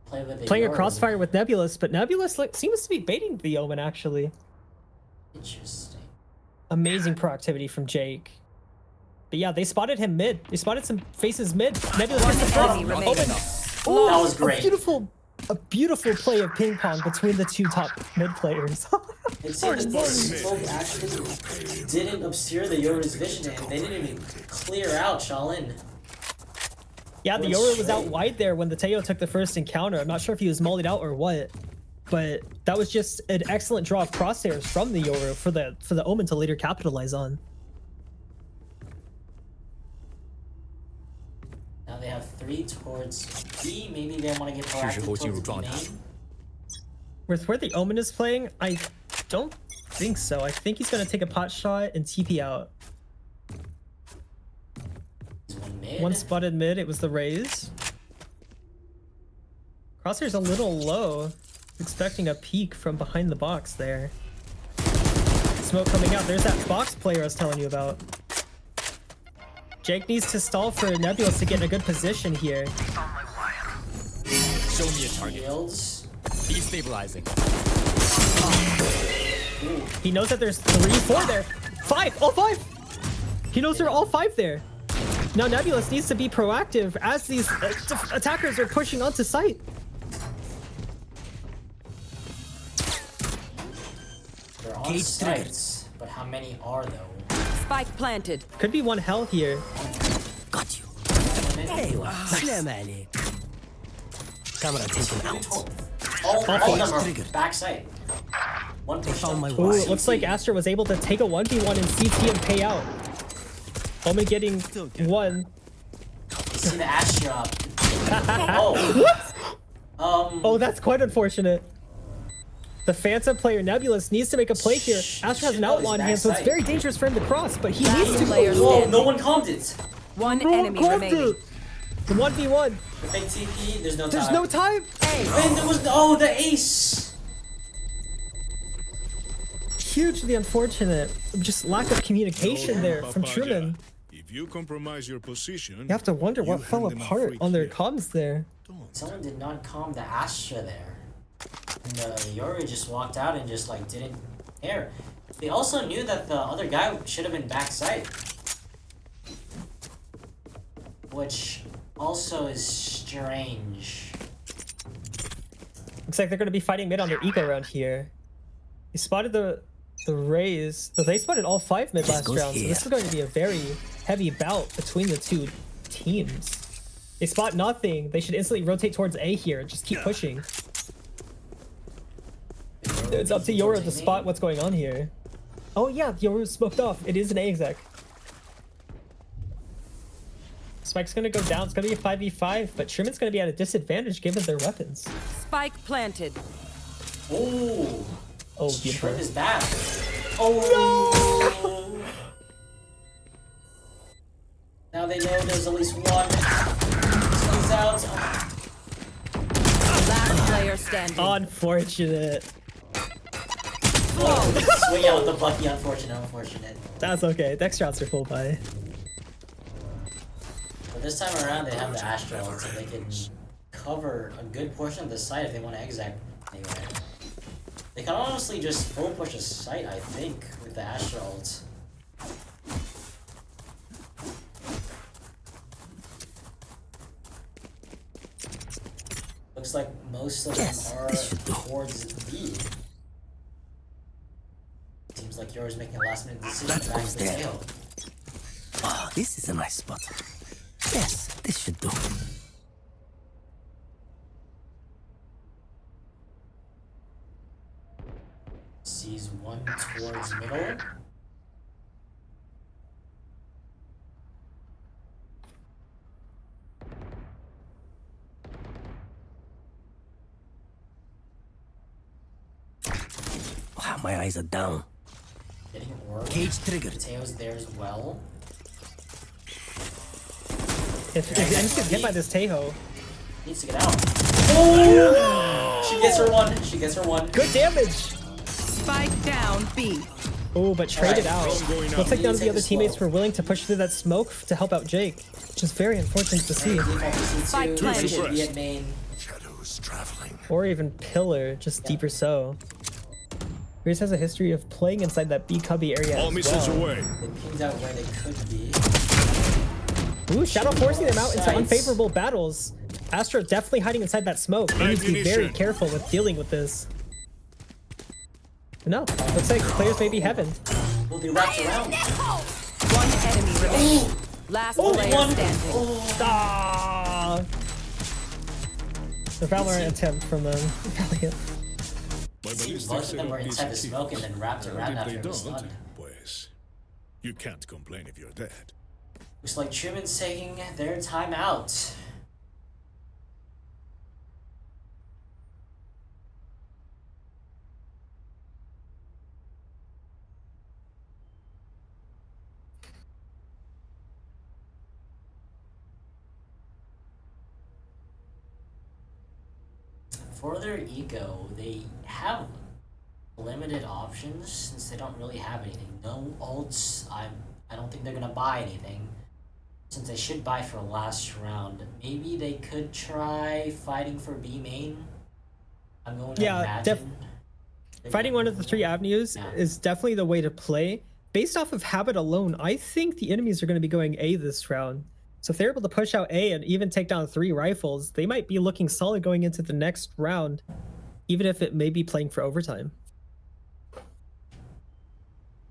Playing a crossfire with Nebulous, but Nebulous seems to be baiting the Omen actually. Interesting. Amazing proactivity from Jake. But yeah, they spotted him mid. They spotted some faces mid. Nebulous gets the first. Omen. Ooh, that was great. A beautiful play of ping pong between the two top mid players. It seemed that the smoke actually didn't obscure the Yoru's vision, and they didn't even clear out Shaolin. Yeah, the Yoru was out wide there when the Tejo took the first encounter. I'm not sure if he was mollied out or what, but that was just an excellent draw of crosshairs from the Yoru for the Omen to later capitalize on. Now they have 3 towards B. Maybe they want to get proactive towards B main. With where the Omen is playing, I don't think so. I think he's going to take a pot shot and TP out. One spotted mid. It was the Raze. Crosshair's a little low. Expecting a peek from behind the box there. Smoke coming out. There's that box player I was telling you about. Jake needs to stall for Nebulous to get in a good position here. Show me a target. Destabilizing. He knows that there's 3, 4 there. 5! All 5! He knows there are all 5 there. Now Nebulous needs to be proactive as these attackers are pushing onto site. They're on sites, but how many are though? Spike planted. Could be 1 hell here. Got you. Hey, Slam Ali. Camera taken out. All of them are backside. One push found my Ooh, it looks like Astra was able to take a 1v1 in CT and pay out. Only getting 1. You see the Astra. Oh. What? Oh, that's quite unfortunate. The Phantom player Nebulous needs to make a play here. Astra has an outlaw in hand, so it's very dangerous for him to cross, but he needs to. Whoa, no one calmed it. One enemy remaining. The 1v1. The fake TP, there's no time. There's no time. And there was the ace. Hugely unfortunate. Just lack of communication there from Truman. If you compromise your position, You have to wonder what fell apart on their comms there. Someone did not calm the Astra there. And Yuri just walked out and just like didn't care. They also knew that the other guy should have been backside. Which also is strange. Looks like they're going to be fighting mid on their eco round here. He spotted the Rays. But they spotted all 5 mid last round, so this is going to be a very heavy bout between the 2 teams. They spot nothing. They should instantly rotate towards A here and just keep pushing. It's up to Yoru to spot what's going on here. Oh yeah, Yoru's smoked off. It is an A exec. Spike's gonna go down. It's gonna be a 5v5, but Truman's gonna be at a disadvantage given their weapons. Spike planted. Oh. Oh, beautiful. Trim is back. Oh. No. Now they know there's at least one. He's out. Last player standing. Unfortunate. Swing out with the Bucky. Unfortunate. That's okay. Next rounds are full buy. But this time around, they have the Astra, so they can cover a good portion of the site if they want to exec. Anyway, they can honestly just full push a site, I think, with the Astra ult. Looks like most of them are towards B. Seems like yours making a last minute decision back to the tail. Oh, this is a nice spot. Yes, this should do. Sees one towards middle. Wow, my eyes are down. Getting orb. Cage triggered. Mateo's there as well. If Zen's gets hit by this Tejo. Needs to get out. Oh! She gets her one. Good damage. Spike down B. Oh, but traded out. Looks like none of the other teammates slow. were willing to push through that smoke to help out Jake, which is very unfortunate to see. Spike planted. Should be at main. shadows traveling. Or even Pillar, just deeper so. Reese has a history of playing inside that B cubby area All as missiles well. away. They pinged out where they could be. Ooh, Shadow forcing them out into Sights. unfavorable battles. Astro definitely hiding inside that smoke. They need to be very careful with dealing with this. No, looks like players may be heaven. Will be wrapped around. One enemy remaining. Last player one. standing. Ah! The Valorant attempt from them. Valiant. Most of them were inside the smoke and then wrapped around after it was stunned. Pues, you can't complain if you're dead. Looks like Truman's taking their time out. For their ego, they have limited options since they don't really have anything. No ults. I don't think they're gonna buy anything. Since they should buy for last round, maybe they could try fighting for B main. I'm going to imagine. Fighting one of the 3 avenues is definitely the way to play. based off of habit alone, I think the enemies are going to be going A this round. So if they're able to push out A and even take down 3 rifles, they might be looking solid going into the next round, even if it may be playing for overtime.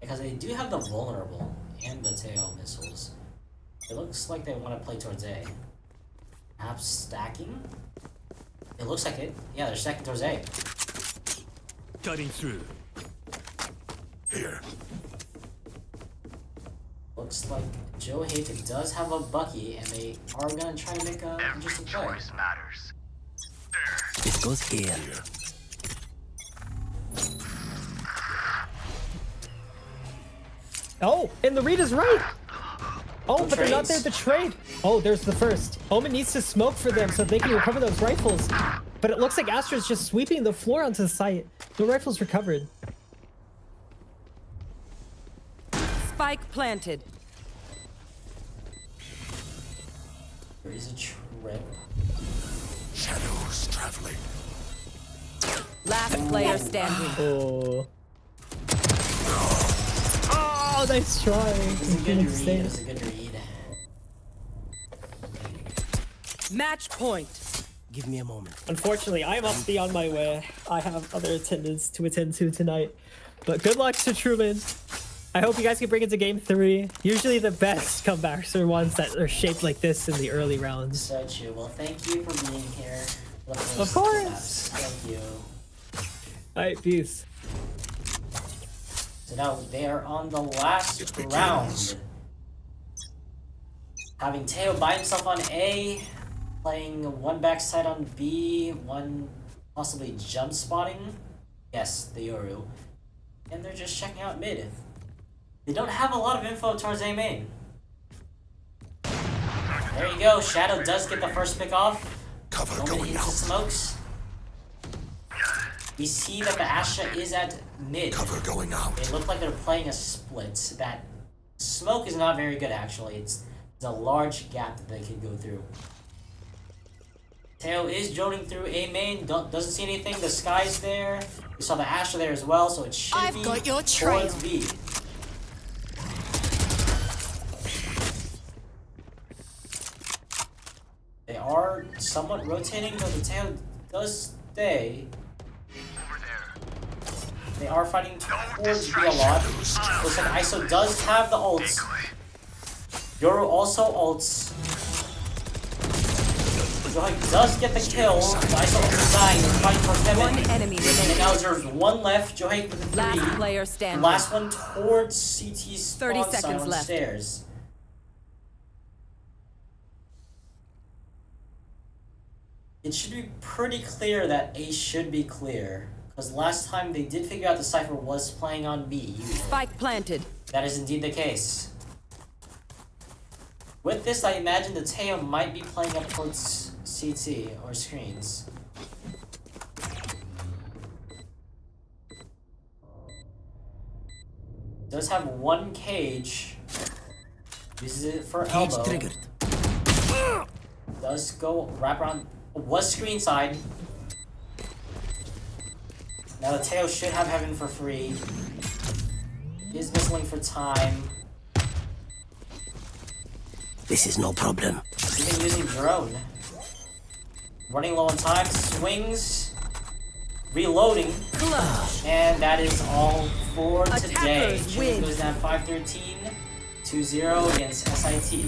Because they do have the vulnerable and the tail missiles. It looks like they want to play towards A. Perhaps stacking? It looks like it. Yeah, they're stacking towards A. Cutting through. Here. Looks like Joe Hayden does have a Bucky, and they are gonna try to make a interesting play. Matters. This goes here. Oh, and the read is right. Oh, No but they're not there trades. to trade. Oh, there's the first. Omen needs to smoke for them so they can recover those rifles. But it looks like Astra's just sweeping the floor onto the site. The rifles recovered. Spike planted. There is a trip. Shadows traveling. Last player standing. Oh. Oh, nice try. It's a good read. It's a good read. Match point. Give me a moment. Unfortunately, I must be on my way. I have other attendance to attend to tonight. But good luck to Truman. I hope you guys can bring it to game 3. Usually the best comebacks are ones that are shaped like this in the early rounds. So true. Well, thank you for being here. Of course. Thank you. Alright, peace. So now they are on the last round. Having Teo by himself on A, playing one backside on B, one possibly jump spotting. Yes, the Yoru. And they're just checking out mid. They don't have a lot of info towards A main. There you go. Shadow does get the first pick off. Cover Moment going into out. smokes. We see that the Astra is at mid. Cover going out. They look like they're playing a split. That smoke is not very good, actually. It's a large gap that they could go through. Teo is droning through A main. Doesn't see anything. The sky's there. We saw the Astra there as well, so it should I've be got your trail. towards B. They are somewhat rotating, though the Teo does stay. They are fighting towards B a lot. Looks like ISO does have the ults. Yoru also ults. Joy does get the kill. ISO also dying. They're fighting for Kevin. One enemy And remaining. now there's one left. Joy with the 3. Last player The standing. last one towards CT's 30 spawn side seconds on the left. stairs. It should be pretty clear that A should be clear. Because last time they did figure out the Cypher was playing on B. Usually. Spike planted. That is indeed the case. With this, I imagine the Teo might be playing up towards CT or screens. Does have one cage. Uses it for Cage elbow. triggered. Does go wrap around. Was screen side. Now the Teo should have heaven for free. Is whistling for time. This is no problem. Even using drone. Running low on time. Swings. Reloading. And that is all for today. Attackers Truman win. goes down 5-13, 2-0 against SIT.